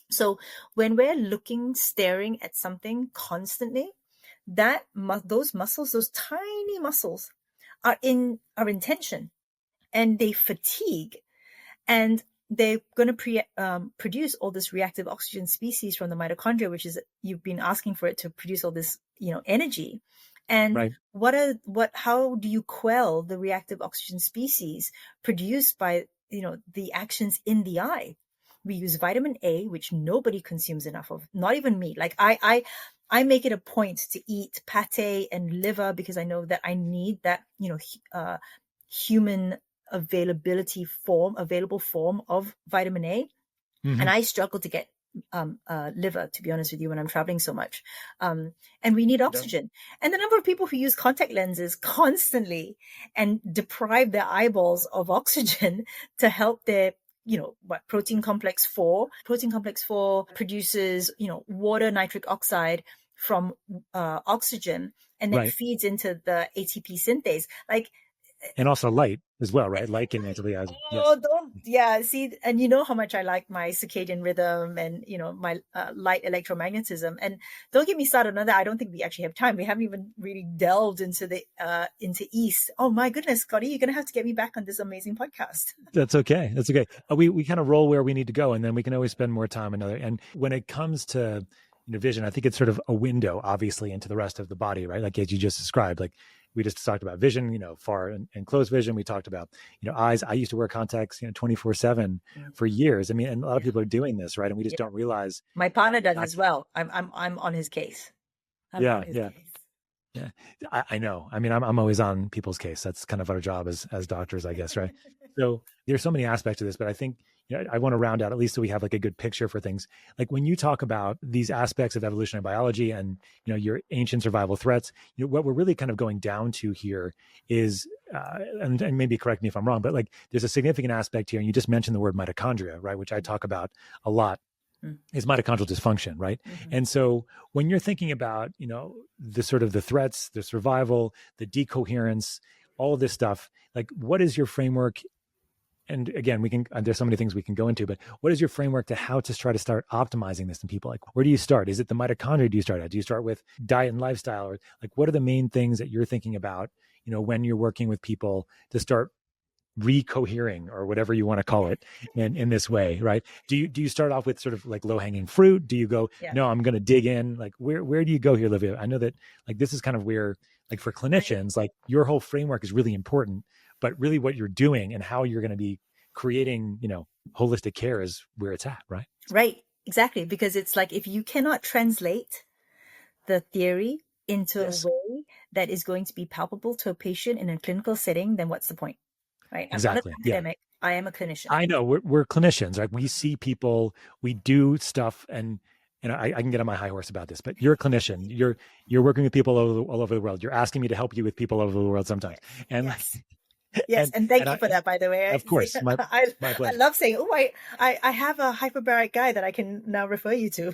So when we're staring at something constantly, those muscles, those tiny muscles are in tension and they fatigue, and they're going to produce all this reactive oxygen species from the mitochondria, which is, you've been asking for it to produce all this, energy. And how do you quell the reactive oxygen species produced by, the actions in the eye? We use vitamin A, which nobody consumes enough of, not even me. Like I make it a point to eat pate and liver because I know that I need that, human available form of vitamin A. And I struggle to get liver, to be honest with you, when I'm traveling so much. And we need oxygen. And the number of people who use contact lenses constantly and deprive their eyeballs of oxygen to help their protein complex 4 produces, water nitric oxide from oxygen, and then feeds into the ATP synthase. And also light as well, right? Light can actually have. See, and you know how much I like my circadian rhythm and, my light electromagnetism. And don't get me started on that. I don't think we actually have time. We haven't even really delved into into East. Oh my goodness, Scotty, you're going to have to get me back on this amazing podcast. That's okay. We kind of roll where we need to go, and then we can always spend more time another. And when it comes to vision, I think it's sort of a window, obviously, into the rest of the body, right? Like as you just described, like we just talked about vision, far and close vision. We talked about, eyes. I used to wear contacts, 24/7 for years. I mean, and a lot of people are doing this, right? And we just don't realize. My partner does as well. I'm on his case. Yeah. I know. I mean, I'm always on people's case. That's kind of our job as doctors, I guess, right? So there's so many aspects to this, but I think I want to round out, at least so we have like a good picture for things. Like when you talk about these aspects of evolutionary biology and, your ancient survival threats, what we're really kind of going down to here is, and maybe correct me if I'm wrong, but like there's a significant aspect here. And you just mentioned the word mitochondria, right? Which I talk about a lot, is mitochondrial dysfunction, right? And so when you're thinking about, the sort of the threats, the survival, the decoherence, all of this stuff, like what is your framework? And again, there's so many things we can go into, but what is your framework to how to try to start optimizing this in people? Like, where do you start? Is it the mitochondria do you start at? Do you start with diet and lifestyle? Or like, what are the main things that you're thinking about, when you're working with people to start recohering or whatever you want to call it in this way, right? Do you start off with sort of like low hanging fruit? Do you go, no, I'm going to dig in? Like, where do you go here, Olivia? I know that like, this is kind of where, like for clinicians, like your whole framework is really important, but really what you're doing and how you're going to be creating, holistic care is where it's at, right? Right. Exactly. Because it's like, if you cannot translate the theory into a way that is going to be palpable to a patient in a clinical setting, then what's the point? Right. Exactly. I'm not an academic. I am a clinician. I know we're clinicians, right? We see people, we do stuff, and I can get on my high horse about this, but you're a clinician. You're working with people all over the world. You're asking me to help you with people all over the world sometimes. And Yes, and thank and you for that, by the way. of course, my I pleasure. love saying, oh, I have a hyperbaric guy that I can now refer you to.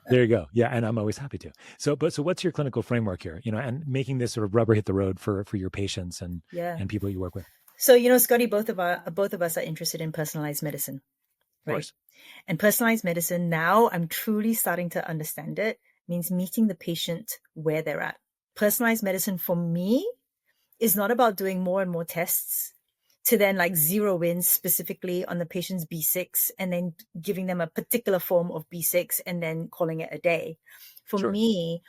There you go. Yeah, and I'm always happy to. So what's your clinical framework here? And making this sort of rubber hit the road for your patients and Yeah. and people you work with. So, Scotty, both of us are interested in personalized medicine, Of right? course. And personalized medicine, now I'm truly starting to understand it, means meeting the patient where they're at. Personalized medicine for me is not about doing more and more tests to then like zero in specifically on the patient's B6 and then giving them a particular form of B6 and then calling it a day. For Sure. me,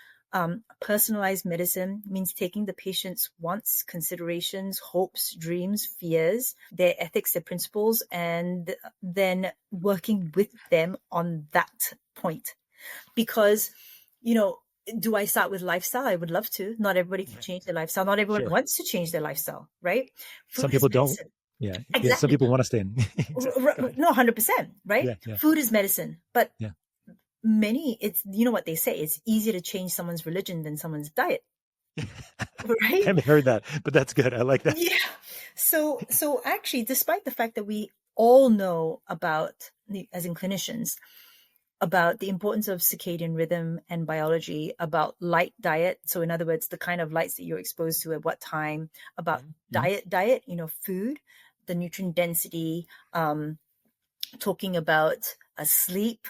personalized medicine means taking the patient's wants, considerations, hopes, dreams, fears, their ethics, their principles, and then working with them on that point. Because, do I start with lifestyle? I would love to. Not everybody can change their lifestyle. Not everyone wants to change their lifestyle, right? Some people don't. Yeah. Exactly. Yeah. Some people want to stay in. Exactly. No, 100%, right? Yeah. Food is medicine. But yeah. it's, what they say, it's easier to change someone's religion than someone's diet. Right? I haven't heard that, but that's good. I like that. Yeah. So actually, despite the fact that we all know about, as in clinicians, about the importance of circadian rhythm and biology, about light diet. So in other words, the kind of lights that you're exposed to at what time, about diet, food, the nutrient density, talking about sleep.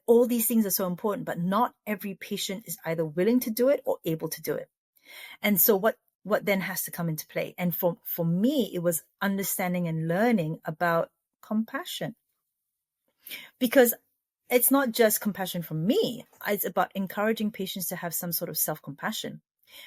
All these things are so important, but not every patient is either willing to do it or able to do it. And so what then has to come into play? And for me, it was understanding and learning about compassion. Because it's not just compassion from me. It's about encouraging patients to have some sort of self-compassion.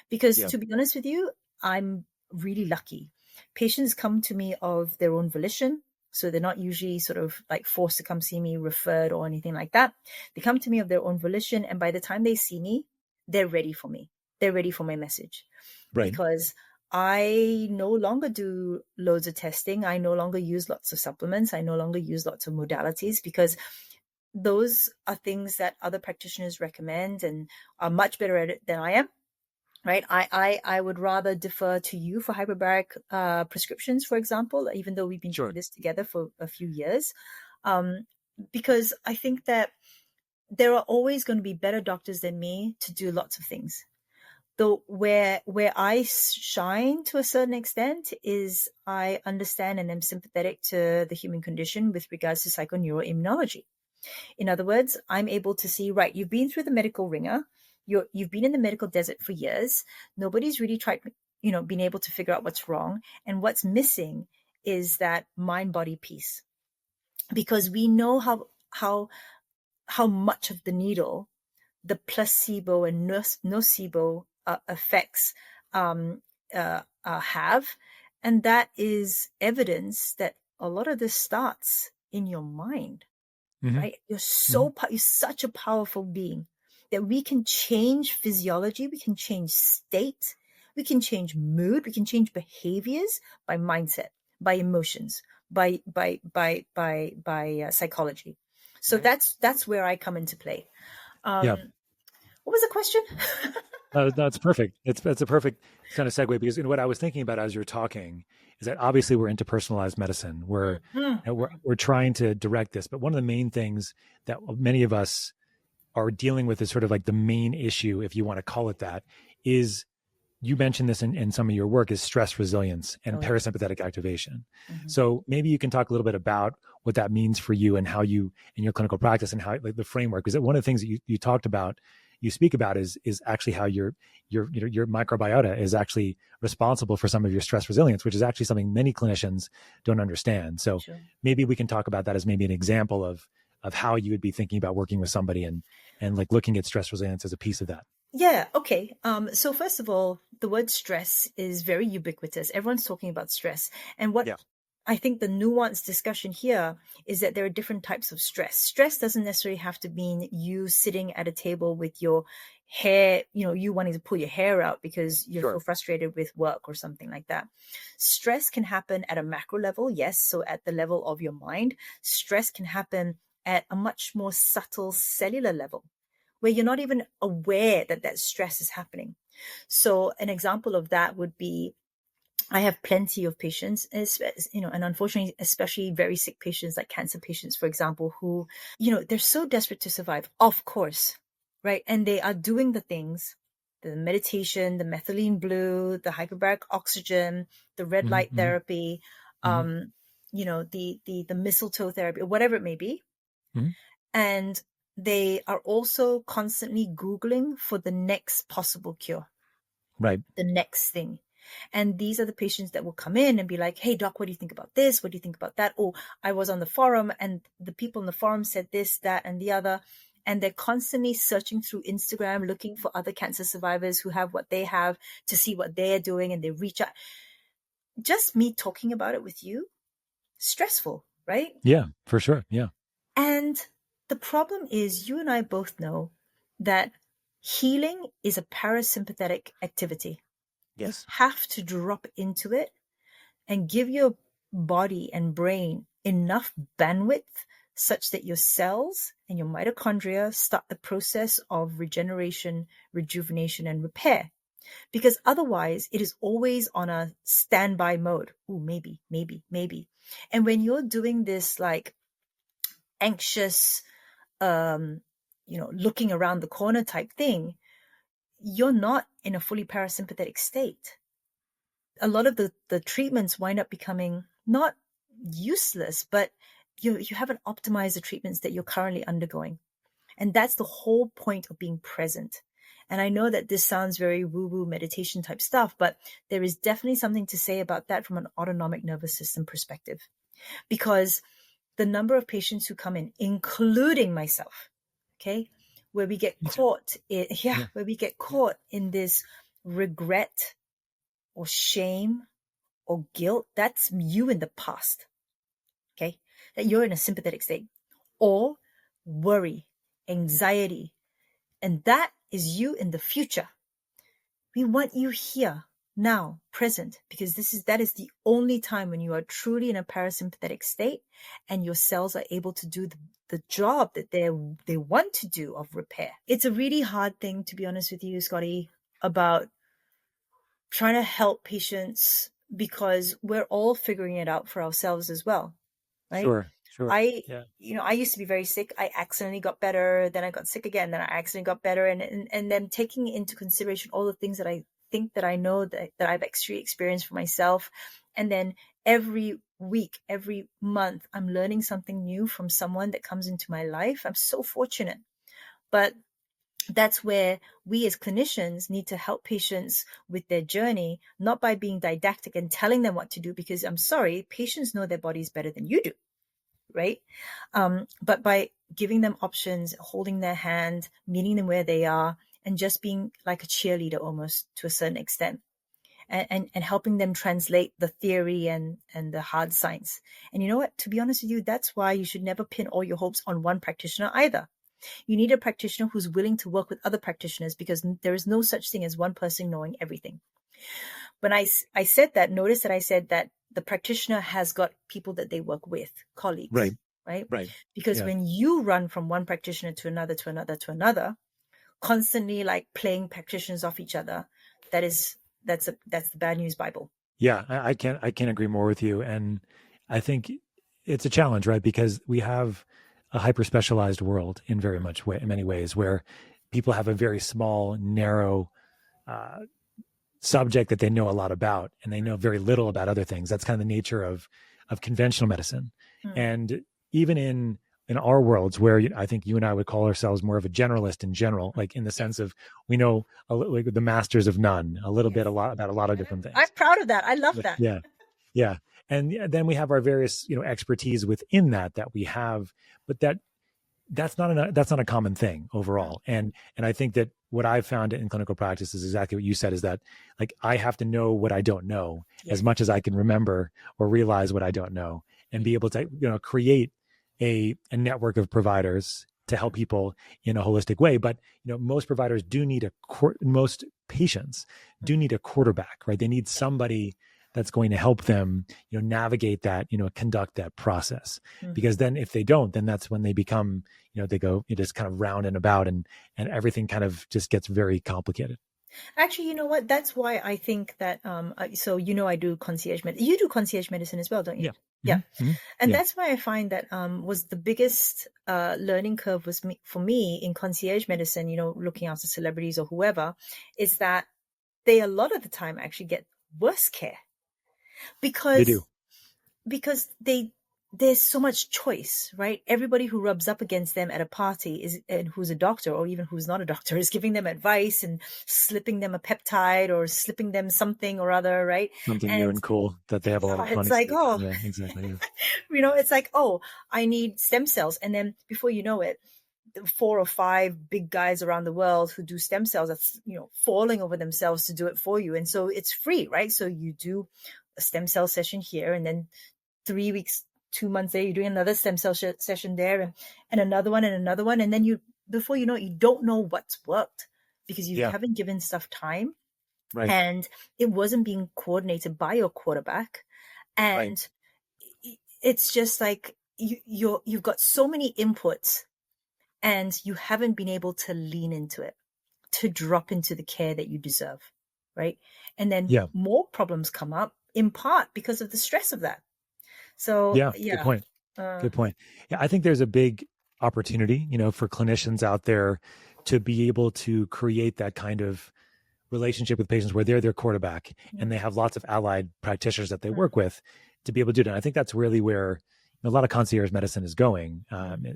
Because to be honest with you, I'm really lucky. Patients come to me of their own volition. So they're not usually sort of like forced to come see me, referred or anything like that. They come to me of their own volition. And by the time they see me, they're ready for me. They're ready for my message. Right. Because I no longer do loads of testing. I no longer use lots of supplements. I no longer use lots of modalities, because those are things that other practitioners recommend and are much better at it than I am, right? I would rather defer to you for hyperbaric prescriptions, for example, even though we've been doing this together for a few years, because I think that there are always going to be better doctors than me to do lots of things. Though where I shine to a certain extent is I understand and am sympathetic to the human condition with regards to psychoneuroimmunology. In other words, I'm able to see, right, you've been through the medical ringer, you've been in the medical desert for years. Nobody's really tried, been able to figure out what's wrong. And what's missing is that mind-body piece. Because we know how much of the needle the placebo and nocebo effects have. And that is evidence that a lot of this starts in your mind. Right? You're such a powerful being that we can change physiology, we can change state, we can change mood, we can change behaviors by mindset, by emotions, by psychology. So that's where I come into play. What was the question? No, it's perfect. It's a perfect kind of segue, because what I was thinking about as you're talking is that obviously we're into personalized medicine. We're trying to direct this, but one of the main things that many of us are dealing with is sort of like the main issue, if you want to call it that, is, you mentioned this in some of your work, is stress resilience and parasympathetic activation. So maybe you can talk a little bit about what that means for you and how you, in your clinical practice, and how, like, the framework, because one of the things that you talked about, you speak about is actually how your microbiota is actually responsible for some of your stress resilience, which is actually something many clinicians don't understand. So maybe we can talk about that as maybe an example of how you would be thinking about working with somebody and like looking at stress resilience as a piece of that. Yeah. Okay. So first of all, the word stress is very ubiquitous. Everyone's talking about stress. And what I think the nuanced discussion here is that there are different types of stress. Stress doesn't necessarily have to mean you sitting at a table with your hair, you wanting to pull your hair out because you're so frustrated with work or something like that. Stress can happen at a macro level. Yes. So at the level of your mind, stress can happen at a much more subtle cellular level, where you're not even aware that stress is happening. So an example of that would be I have plenty of patients, and unfortunately, especially very sick patients like cancer patients, for example, who, they're so desperate to survive, of course, right? And they are doing the things, the meditation, the methylene blue, the hyperbaric oxygen, the red light therapy, the mistletoe therapy, or whatever it may be. And they are also constantly Googling for the next possible cure. Right. The next thing. And these are the patients that will come in and be like, hey, doc, what do you think about this? What do you think about that? Oh, I was on the forum and the people in the forum said this, that, and the other. And they're constantly searching through Instagram, looking for other cancer survivors who have what they have to see what they're doing. And they reach out. Just me talking about it with you, stressful, right? Yeah, for sure. Yeah. And the problem is, you and I both know that healing is a parasympathetic activity. Yes. You have to drop into it and give your body and brain enough bandwidth such that your cells and your mitochondria start the process of regeneration, rejuvenation, and repair. Because otherwise, it is always on a standby mode. Ooh, maybe. And when you're doing this like anxious, looking around the corner type thing, you're not in a fully parasympathetic state. A lot of the treatments wind up becoming not useless, but you haven't optimized the treatments that you're currently undergoing. And that's the whole point of being present. And I know that this sounds very woo-woo meditation type stuff, but there is definitely something to say about that from an autonomic nervous system perspective. Because the number of patients who come in, including myself, okay, where we get caught in this regret or shame or guilt, that's you in the past, okay, that you're in a sympathetic state, or worry, anxiety, and that is you in the future. We want you here, now, present, because that is the only time when you are truly in a parasympathetic state and your cells are able to do the job that they want to do of repair. It's a really hard thing, to be honest with you, Scotty, about trying to help patients, because we're all figuring it out for ourselves as well, right? Sure. I used to be very sick. I accidentally got better. Then I got sick again. Then I accidentally got better. And then taking into consideration all the things that I think that I know that I've actually experienced for myself. And then every week, every month, I'm learning something new from someone that comes into my life. I'm so fortunate. But that's where we as clinicians need to help patients with their journey, not by being didactic and telling them what to do, because I'm sorry, patients know their bodies better than you do, right? But by giving them options, holding their hand, meeting them where they are, and just being like a cheerleader almost to a certain extent, and helping them translate the theory and the hard science. And you know what? To be honest with you, that's why you should never pin all your hopes on one practitioner either. You need a practitioner who's willing to work with other practitioners, because there is no such thing as one person knowing everything. When I said that, notice that I said that the practitioner has got people that they work with, colleagues, right? Because when you run from one practitioner to another, to another, to another, constantly like playing practitioners off each other, that's the bad news Bible. Yeah, I can't agree more with you. And I think it's a challenge, right? Because we have a hyper-specialized world in many ways, where people have a very small, narrow subject that they know a lot about, and they know very little about other things. That's kind of the nature of conventional medicine. And even in our worlds, where I think you and I would call ourselves more of a generalist in general, like in the sense of we know like the masters of none, a little bit about a lot of different things. I'm proud of that. I love that. Yeah. And then we have our various, expertise within that we have, but that's not a common thing overall. And I think that what I've found in clinical practice is exactly what you said, is that like I have to know what I don't know as much as I can remember or realize what I don't know, and be able to, create a network of providers to help people in a holistic way. But, most providers do need most patients do need a quarterback, right? They need somebody that's going to help them, navigate that, conduct that process. Because then if they don't, then that's when they become, they go, just kind of round and about, and everything kind of just gets very complicated. Actually, you know what? That's why I think that, so, I do concierge medicine. You do concierge medicine as well, don't you? Yeah. Yeah. And Yeah. that's why I find that, was the biggest, learning curve for me in concierge medicine, looking after celebrities or whoever, is that they a lot of the time actually get worse care They do. because there's so much choice, right? Everybody who rubs up against them at a party and who's a doctor or even who's not a doctor is giving them advice and slipping them a peptide or slipping them something or other, right? Something new And and cool that they have a lot of fun. it's like, yeah, exactly. Yeah. it's like, I need stem cells. And then before you know it, 4 or 5 big guys around the world who do stem cells that's, falling over themselves to do it for you. And so it's free, right? So you do a stem cell session here, and then 3 weeks, 2 months later, you're doing another stem cell session there, and another one and another one. And then before you know it, you don't know what's worked because you haven't given stuff time. Right. And it wasn't being coordinated by your quarterback. And it's just like you've got so many inputs and you haven't been able to lean into it, to drop into the care that you deserve. Right. And then more problems come up in part because of the stress of that. So, good point. Good point. Yeah, I think there's a big opportunity, for clinicians out there to be able to create that kind of relationship with patients where they're their quarterback and they have lots of allied practitioners that they work with to be able to do it. And I think that's really where a lot of concierge medicine is going,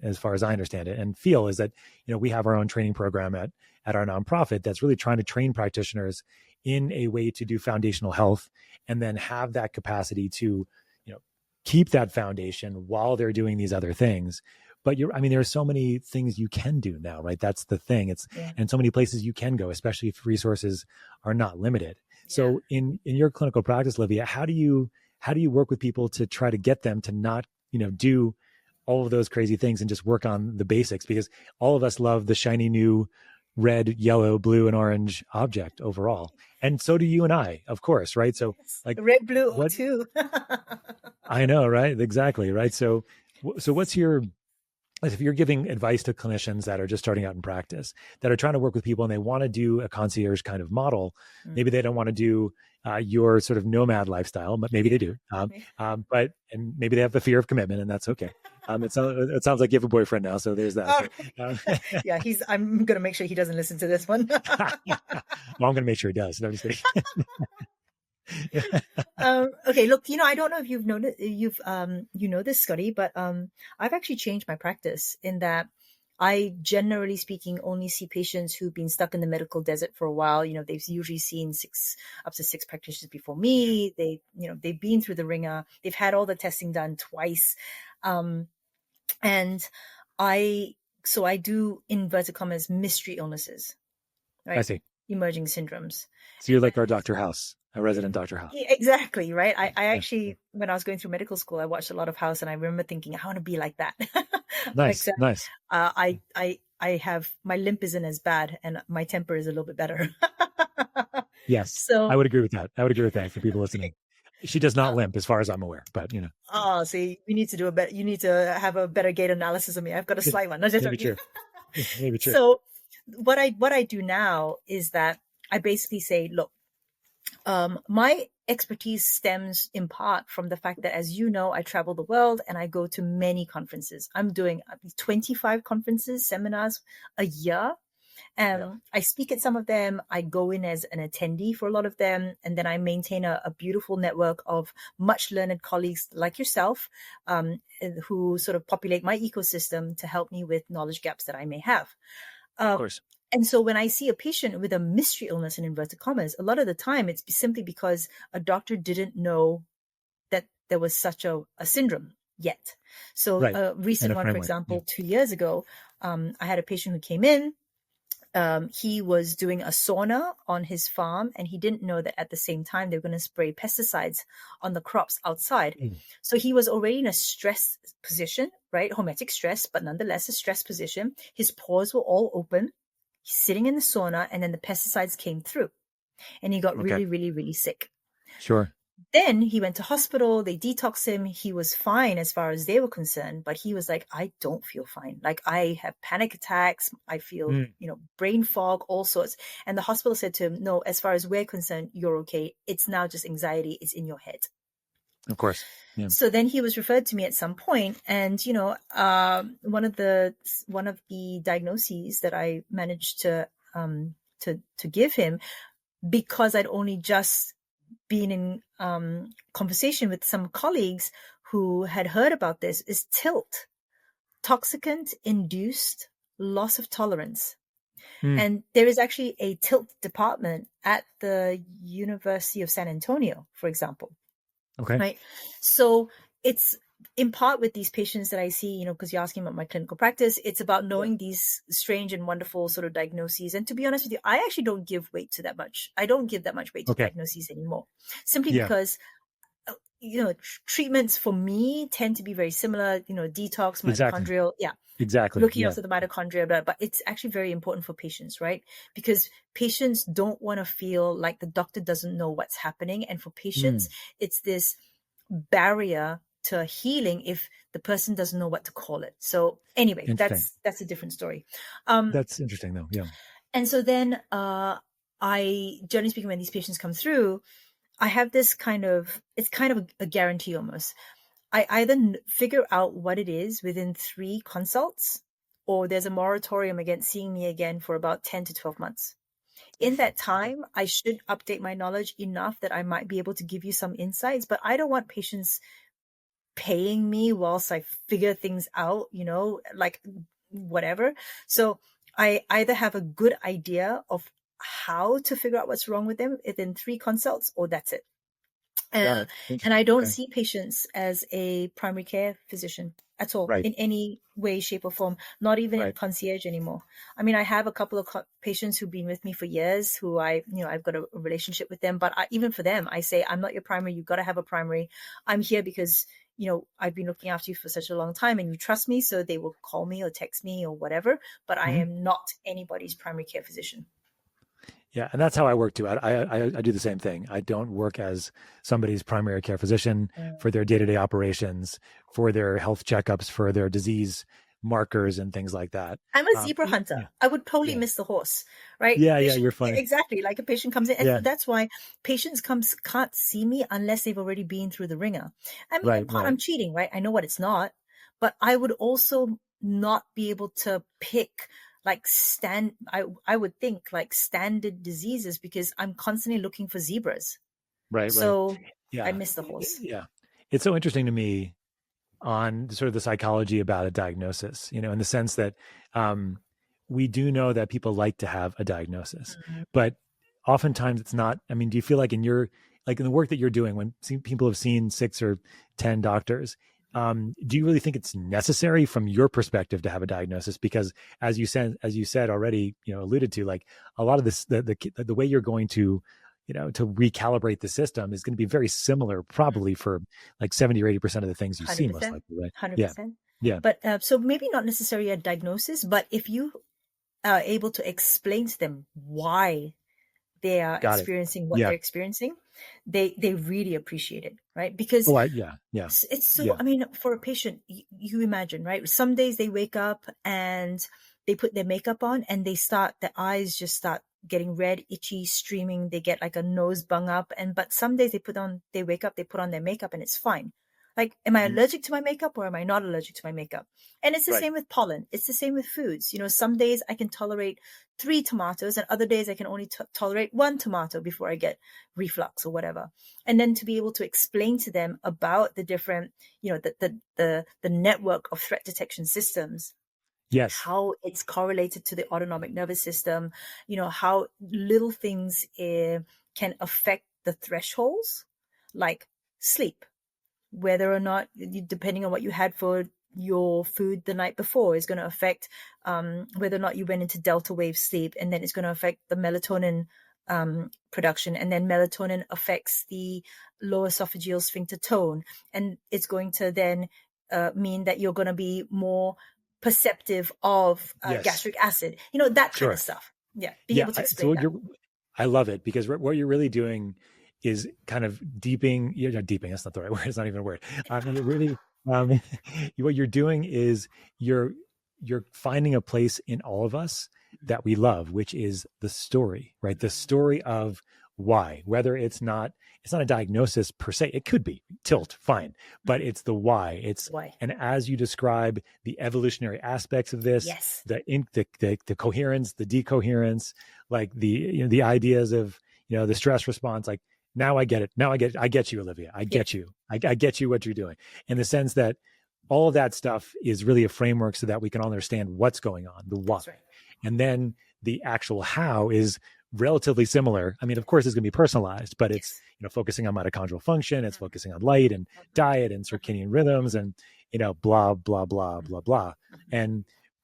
as far as I understand it and feel, is that, we have our own training program at our nonprofit that's really trying to train practitioners in a way to do foundational health and then have that capacity to, keep that foundation while they're doing these other things. But there are so many things you can do now, right? That's the thing. And so many places you can go, especially if resources are not limited. So in your clinical practice, Olivia, how do you work with people to try to get them to not, do all of those crazy things and just work on the basics? Because all of us love the shiny new red, yellow, blue, and orange object overall. And so do you and I, of course, right? So like red, blue, O2. I know, right? Exactly. Right. So what's if you're giving advice to clinicians that are just starting out in practice, that are trying to work with people and they want to do a concierge kind of model, maybe they don't want to do your sort of nomad lifestyle, but maybe they do. But maybe they have the fear of commitment, and that's okay. It sounds like you have a boyfriend now, so there's that. Yeah, I'm going to make sure he doesn't listen to this one. Well, I'm going to make sure he does. No, I'm just kidding. Okay, look, I don't know if you've noticed, this, Scotty, but I've actually changed my practice in that I, generally speaking, only see patients who've been stuck in the medical desert for a while. They've usually seen up to 6 practitioners before me. They've been through the ringer. They've had all the testing done twice. And I do, inverted commas, mystery illnesses, right? I see. Emerging syndromes. So you're like our Dr. House, a resident Dr. House. Exactly, right? I actually, when I was going through medical school, I watched a lot of House, and I remember thinking, I want to be like that. Nice, nice. I have, my limp isn't as bad, and my temper is a little bit better. Yes, so I would agree with that. For people listening. She does not limp, as far as I'm aware, but Oh, see, you need to have a better gait analysis of me. I've got a slight one. Maybe true. Maybe true. So what I do now is that I basically say, look, my expertise stems in part from the fact that, as you know, I travel the world and I go to many conferences. I'm doing 25 conferences, seminars a year. I speak at some of them. I go in as an attendee for a lot of them. And then I maintain a beautiful network of much learned colleagues like yourself, who sort of populate my ecosystem to help me with knowledge gaps that I may have. Of course. And so when I see a patient with a mystery illness, in inverted commas, a lot of the time it's simply because a doctor didn't know that there was such a syndrome yet. So a recent one, for example, 2 years ago, I had a patient who came in. He was doing a sauna on his farm, and he didn't know that at the same time they were going to spray pesticides on the crops outside. So he was already in a stress position, right? Hormetic stress, but nonetheless a stress position. His pores were all open. He's sitting in the sauna, and then the pesticides came through, and he got really, really, really sick. Sure. Then he went to hospital, they detoxed him. He was fine as far as they were concerned, but he was like, I don't feel fine. Like I have panic attacks. I feel, brain fog, all sorts. And the hospital said to him, no, as far as we're concerned, you're okay. It's now just anxiety. It's in your head. Of course. Yeah. So then he was referred to me at some point, and one of the diagnoses that I managed to give him, because I'd only just been in conversation with some colleagues who had heard about this, is TILT, toxicant-induced loss of tolerance. And there is actually a TILT department at the University of San Antonio, for example. Okay. Right. So it's in part with these patients that I see, because you're asking about my clinical practice, it's about knowing these strange and wonderful sort of diagnoses. And to be honest with you, I actually don't give weight to that much. I don't give that much weight to diagnoses anymore, simply because, treatments for me tend to be very similar, detox, mitochondrial. Exactly. Looking after the mitochondria, but it's actually very important for patients, right? Because patients don't want to feel like the doctor doesn't know what's happening. And for patients, it's this barrier to healing if the person doesn't know what to call it. So anyway, that's a different story. That's interesting though. Yeah. And so then generally speaking, when these patients come through, I have this it's kind of a guarantee almost. I either figure out what it is within 3 consults, or there's a moratorium against seeing me again for about 10 to 12 months. In that time, I should update my knowledge enough that I might be able to give you some insights, but I don't want patients paying me whilst I figure things out, like whatever. So I either have a good idea of how to figure out what's wrong with them within 3 consults, or that's it. And I don't see patients as a primary care physician at all, in any way, shape, or form, not even in concierge anymore. I mean, I have a couple of patients who've been with me for years who I've got a relationship with them, but even for them, I say, I'm not your primary. You've got to have a primary. I'm here because, I've been looking after you for such a long time and you trust me. So they will call me or text me or whatever, but I am not anybody's primary care physician. Yeah, and that's how I work too. I do the same thing. I don't work as somebody's primary care physician for their day-to-day operations, for their health checkups, for their disease markers and things like that. I'm a zebra hunter. Yeah. I would totally miss the horse, right? Yeah, you're funny. Exactly. Like a patient comes in, and that's why patients can't see me unless they've already been through the ringer. I mean, I'm cheating, right? I know what it's not, but I would also not be able to pick I would think like standard diseases, because I'm constantly looking for zebras. So I miss the horse. Yeah. It's so interesting to me on sort of the psychology about a diagnosis, in the sense that we do know that people like to have a diagnosis, but oftentimes it's not. I mean, do you feel like in the work that you're doing, when people have seen 6 or 10 doctors, do you really think it's necessary from your perspective to have a diagnosis? Because as you said already, alluded to, like a lot of this, the way you're going to, to recalibrate the system is going to be very similar, probably for like 70 or 80% of the things you see, most likely, right? 100%. Yeah. But so maybe not necessarily a diagnosis, but if you are able to explain to them why they are experiencing what they're experiencing, they really appreciate it, right? Because it's so, I mean, for a patient, you imagine, right? Some days they wake up and they put their makeup on and their eyes just start getting red, itchy, streaming. They get like a nose bung up. But some days they wake up, they put on their makeup and it's fine. Like, am I allergic to my makeup or am I not allergic to my makeup? And it's the same with pollen. It's the same with foods. Some days I can tolerate 3 tomatoes and other days I can only tolerate 1 tomato before I get reflux or whatever. And then to be able to explain to them about the different, the network of threat detection systems. Yes. How it's correlated to the autonomic nervous system, how little things can affect the thresholds, like sleep. Whether or not, depending on what you had for your food the night before, is going to affect whether or not you went into delta wave sleep, and then it's going to affect the melatonin production, and then melatonin affects the lower esophageal sphincter tone, and it's going to then mean that you're going to be more perceptive of gastric acid, that kind of stuff. Yeah, being able to explain that. I love it, because what you're really doing is kind of deeping, not deeping, that's not the right word. It's not even a word. Really, what you're doing is you're finding a place in all of us that we love, which is the story, right? The story of why, whether it's not a diagnosis per se, it could be tilt, fine, but it's the why. It's Why. And as you describe the evolutionary aspects of this, Yes. the coherence, the decoherence, like the ideas of, the stress response, like now I get it. Now I get you, Olivia. I get you. I get you what you're doing, in the sense that all of that stuff is really a framework so that we can all understand what's going on, the why. That's right. And then the actual how is relatively similar. I mean, of course, it's going to be personalized, but it's, focusing on mitochondrial function, it's focusing on light and diet and circadian rhythms and, blah, blah, blah, blah, blah.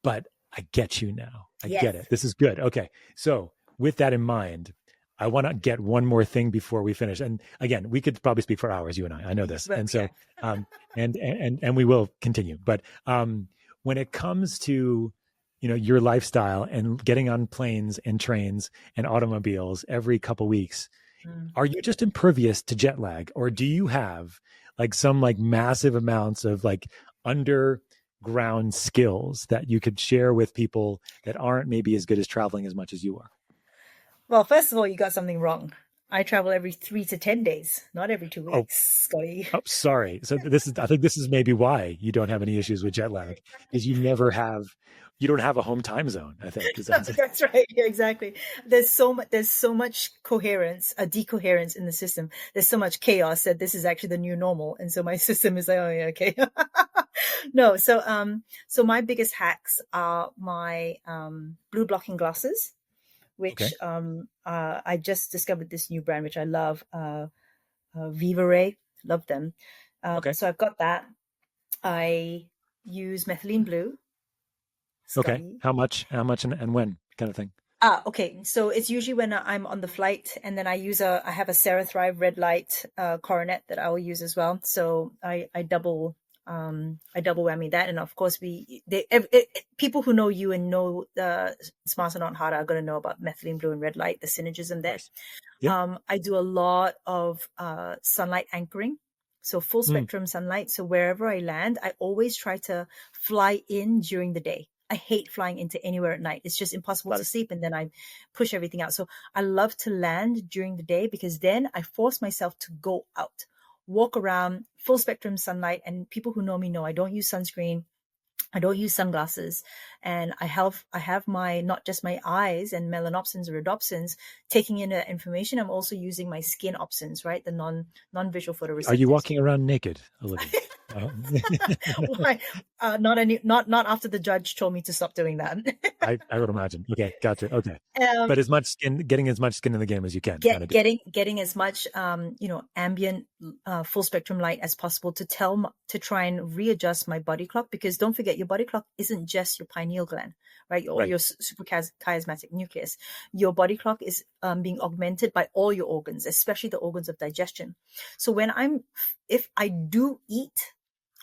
But I get you now. I get it. This is good. Okay. So with that in mind, I want to get one more thing before we finish. And again, we could probably speak for hours, you and I know this. And so, and we will continue. But when it comes to, your lifestyle and getting on planes and trains and automobiles every couple weeks, are you just impervious to jet lag, or do you have some massive amounts of underground skills that you could share with people that aren't maybe as good as traveling as much as you are? Well, first of all, you got something wrong. I travel every 3 to 10 days, not every 2 weeks, Scotty. Oh, sorry. So I think this is maybe why you don't have any issues with jet lag, is you don't have a home time zone, I think. That's right. Yeah, exactly. There's so much coherence, a decoherence in the system. There's so much chaos that this is actually the new normal. And so my system is like, oh yeah, okay. No. So my biggest hacks are my, blue blocking glasses, which, I just discovered this new brand, which I love, Viva Ray. Love them. So I've got that. I use methylene blue. Okay. Scotty. How much and when kind of thing? Okay. So it's usually when I'm on the flight, and then I have a Cerathrive red light coronet that I will use as well. So I double whammy that. And of course people who know you and know Smarter Not Harder are going to know about methylene blue and red light, the synergism there. Nice. Yep. I do a lot of sunlight anchoring. So full spectrum sunlight. So wherever I land, I always try to fly in during the day. I hate flying into anywhere at night. It's just impossible to sleep, and then I push everything out. So I love to land during the day, because then I force myself to go out, walk around, full spectrum sunlight. And people who know me know I don't use sunscreen. I don't use sunglasses, and I have my, not just my eyes and melanopsins or rhodopsins taking in that information. I'm also using my skin opsins, right? The non-visual photoreceptors. Are you walking around naked, Olivia? Why? Not after the judge told me to stop doing that. I would imagine. Okay, gotcha. Okay, but getting as much skin in the game as you can. Getting as much ambient full spectrum light as possible to try and readjust my body clock, because don't forget, your body clock isn't just your pineal gland, right? Or your suprachiasmatic nucleus. Your body clock is being augmented by all your organs, especially the organs of digestion. So if I do eat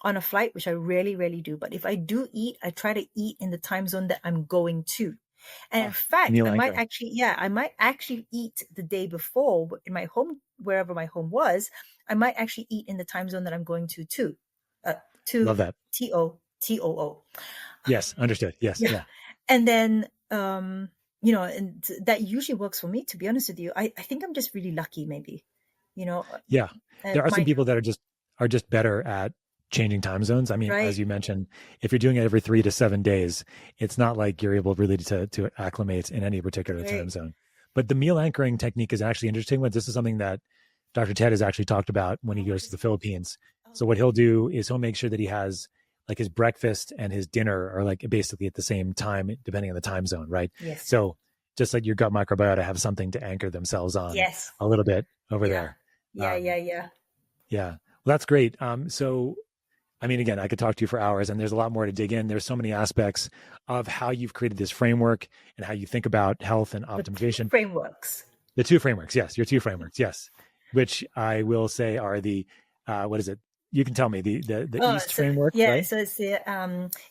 on a flight, which I rarely do, but if I do eat, I try to eat in the time zone that I'm going to. And in fact, I might actually eat the day before in my home, wherever my home was. I might actually eat in the time zone that I'm going to too. Love that. TOO. Yes, understood. Yes, yeah. And then, and that usually works for me, to be honest with you. I think I'm just really lucky, maybe. Yeah, there are some people that are just better at changing time zones. I mean, as you mentioned, if you're doing it every 3 to 7 days, it's not like you're able really to acclimate in any particular time zone. But the meal anchoring technique is actually interesting. This is something that Dr. Ted has actually talked about when he goes to the Philippines. So what he'll do is he'll make sure that he has his breakfast and his dinner are basically at the same time, depending on the time zone, right? Yes. So just like your gut microbiota have something to anchor themselves on a little bit over there. Yeah. Well, that's great. So, I mean, again, I could talk to you for hours, and there's a lot more to dig in. There's so many aspects of how you've created this framework and how you think about health and optimization. The two frameworks. Yes. Your two frameworks. Yes. Which I will say are the, what is it? You can tell me the East framework. Yeah. Right? So it's the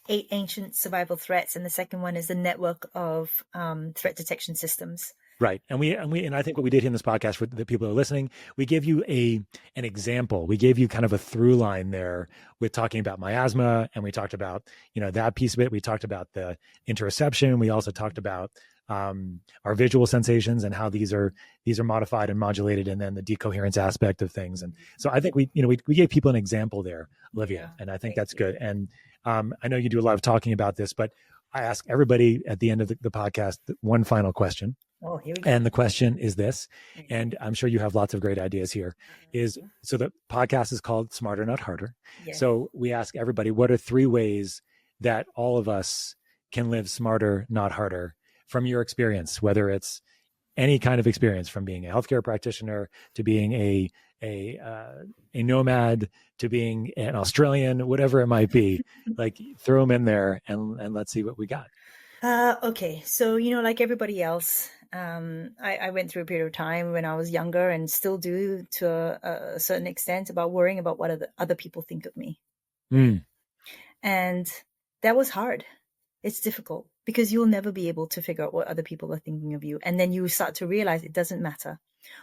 8 ancient survival threats. And the second one is the network of threat detection systems. Right. And I think what we did here in this podcast for the people who are listening, we gave you an example. We gave you kind of a through line there with talking about miasma, and we talked about, that piece of it. We talked about the interoception. We also talked about our visual sensations and how these are modified and modulated, and then the decoherence aspect of things. And so I think we gave people an example there, Olivia, and I think that's good. And I know you do a lot of talking about this, but I ask everybody at the end of the podcast one final question. Oh, here we go. And the question is this, and I'm sure you have lots of great ideas here, so the podcast is called Smarter, Not Harder. Yes. So we ask everybody, what are 3 ways that all of us can live smarter, not harder, from your experience, whether it's any kind of experience, from being a healthcare practitioner to being a nomad to being an Australian, whatever it might be, like throw them in there and let's see what we got. Okay. So, like everybody else, I went through a period of time when I was younger, and still do to a certain extent, about worrying about what other people think of me. And that was hard. It's difficult because you'll never be able to figure out what other people are thinking of you. And then you start to realize it doesn't matter.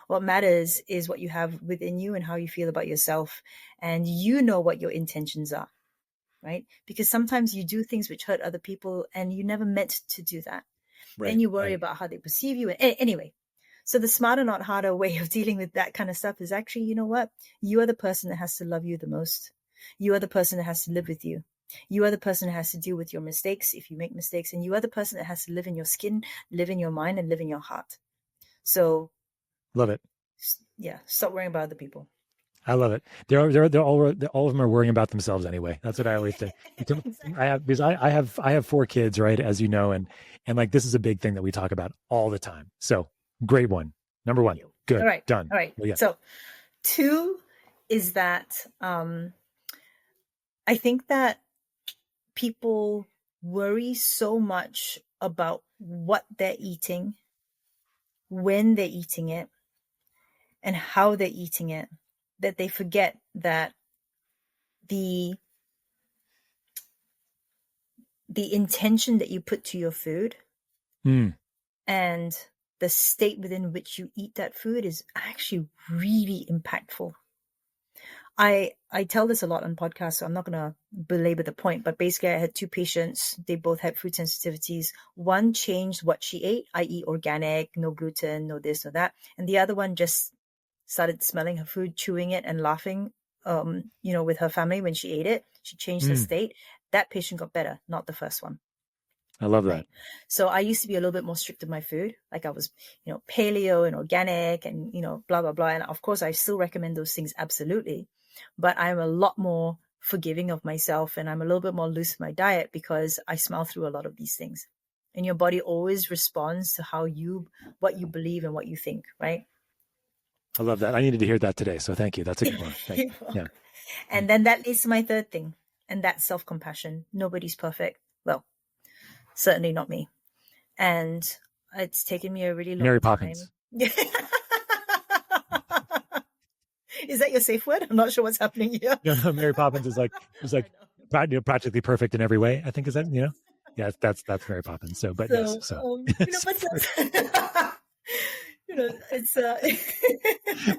What matters is what you have within you and how you feel about yourself. And what your intentions are, right? Because sometimes you do things which hurt other people and you never meant to do that. Right, and you worry about how they perceive you. Anyway, so the smarter, not harder way of dealing with that kind of stuff is actually, you are the person that has to love you the most. You are the person that has to live with you. You are the person that has to deal with your mistakes if you make mistakes. And you are the person that has to live in your skin, live in your mind, and live in your heart. So love it. Yeah. Stop worrying about other people. I love it. They're all of them are worrying about themselves anyway. That's what I always say. Exactly. I have 4 kids, right? As you know, and like, this is a big thing that we talk about all the time. So great one. Number 1. Good. All right. Done. All right. Well, yeah. So 2 is that, I think that people worry so much about what they're eating, when they're eating it, and how they're eating it, that they forget that the intention that you put to your food and the state within which you eat that food is actually really impactful. I tell this a lot on podcasts, so I'm not going to belabor the point, but basically I had 2 patients. They both had food sensitivities. One changed what she ate, i.e. organic, no gluten, no this, no that. And the other one just started smelling her food, chewing it, and laughing, with her family when she ate it. She changed her state. That patient got better, not the first one. I love that. Right? So I used to be a little bit more strict with my food. Like I was, paleo and organic and, blah, blah, blah. And of course, I still recommend those things. Absolutely. But I'm a lot more forgiving of myself, and I'm a little bit more loose with my diet because I smell through a lot of these things. And your body always responds to what you believe and what you think, right? I love that. I needed to hear that today. So thank you. That's a good one. Thank you. Yeah. And then that leads to my 3rd thing, and that's self-compassion. Nobody's perfect. Well, certainly not me. And it's taken me a really long time. Mary Poppins. Is that your safe word? I'm not sure what's happening here. No, Mary Poppins is practically perfect in every way. I think, is that, yeah, that's Mary Poppins. So, but yes. So, it's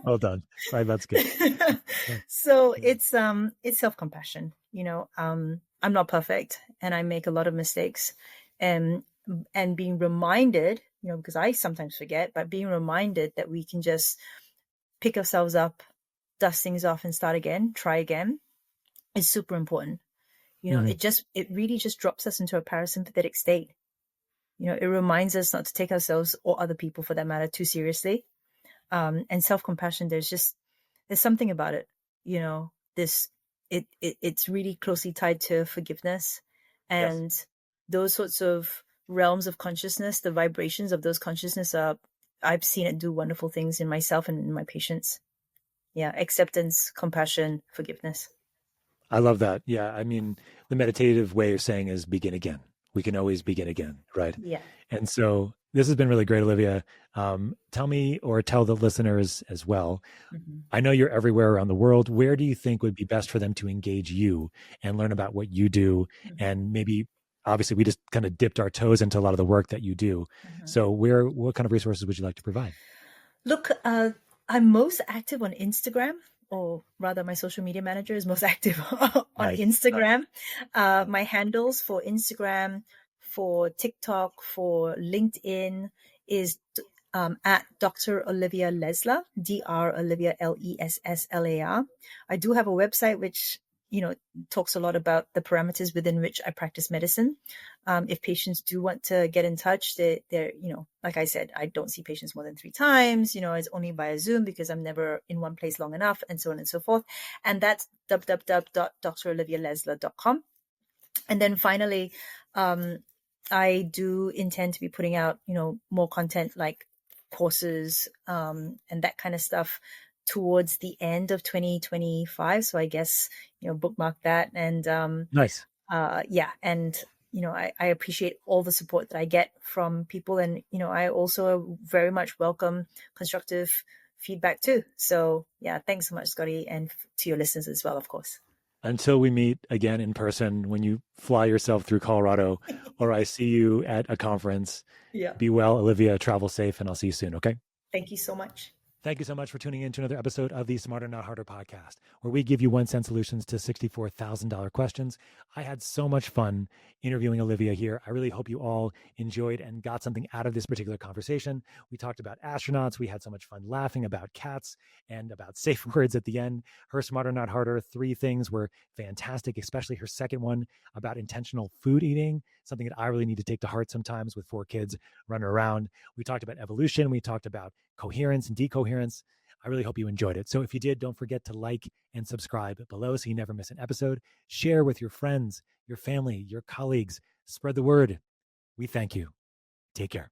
well done. Right, that's good. So it's self-compassion. I'm not perfect, and I make a lot of mistakes, and being reminded, because I sometimes forget, but being reminded that we can just pick ourselves up, dust things off, and start again, try again, is super important. It really just drops us into a parasympathetic state. It reminds us not to take ourselves or other people, for that matter, too seriously. And self-compassion, there's something about it. It's really closely tied to forgiveness, and those sorts of realms of consciousness, the vibrations of those consciousness I've seen it do wonderful things in myself and in my patients. Yeah. Acceptance, compassion, forgiveness. I love that. Yeah. I mean, the meditative way of saying is begin again. We can always begin again. Right. Yeah. And so this has been really great, Olivia. Tell me, or tell the listeners as well. Mm-hmm. I know you're everywhere around the world. Where do you think would be best for them to engage you and learn about what you do, and maybe obviously we just kind of dipped our toes into a lot of the work that you do. Mhm. So what kind of resources would you like to provide? Look, I'm most active on Instagram, or rather, my social media manager is most active on Nice. Instagram. My handles for Instagram, for TikTok, for LinkedIn is at Dr. Olivia Leslar, Dr. Olivia Lesslar. I do have a website which talks a lot about the parameters within which I practice medicine. If patients do want to get in touch, they're like I said, I don't see patients more than 3 times. It's only via Zoom because I'm never in one place long enough, and so on and so forth. And that's www.drolivialesler.com. And then finally, I do intend to be putting out, more content like courses and that kind of stuff towards the end of 2025. So I guess, bookmark that. And Nice. yeah. And, I appreciate all the support that I get from people. And, I also very much welcome constructive feedback too. So yeah, thanks so much, Scotty, and to your listeners as well, of course. Until we meet again in person when you fly yourself through Colorado or I see you at a conference, Yeah. be well, Olivia, travel safe, and I'll see you soon. Okay. Thank you so much. Thank you so much for tuning in to another episode of the Smarter Not Harder podcast, where we give you 1 cent solutions to $64,000 questions. I had so much fun interviewing Olivia here. I really hope you all enjoyed and got something out of this particular conversation. We talked about astronauts. We had so much fun laughing about cats and about safe words at the end. Her Smarter Not Harder 3 things were fantastic, especially her second one about intentional food eating, something that I really need to take to heart sometimes with 4 kids running around. We talked about evolution. We talked about coherence and decoherence. I really hope you enjoyed it. So if you did, don't forget to like and subscribe below so you never miss an episode. Share with your friends, your family, your colleagues. Spread the word. We thank you. Take care.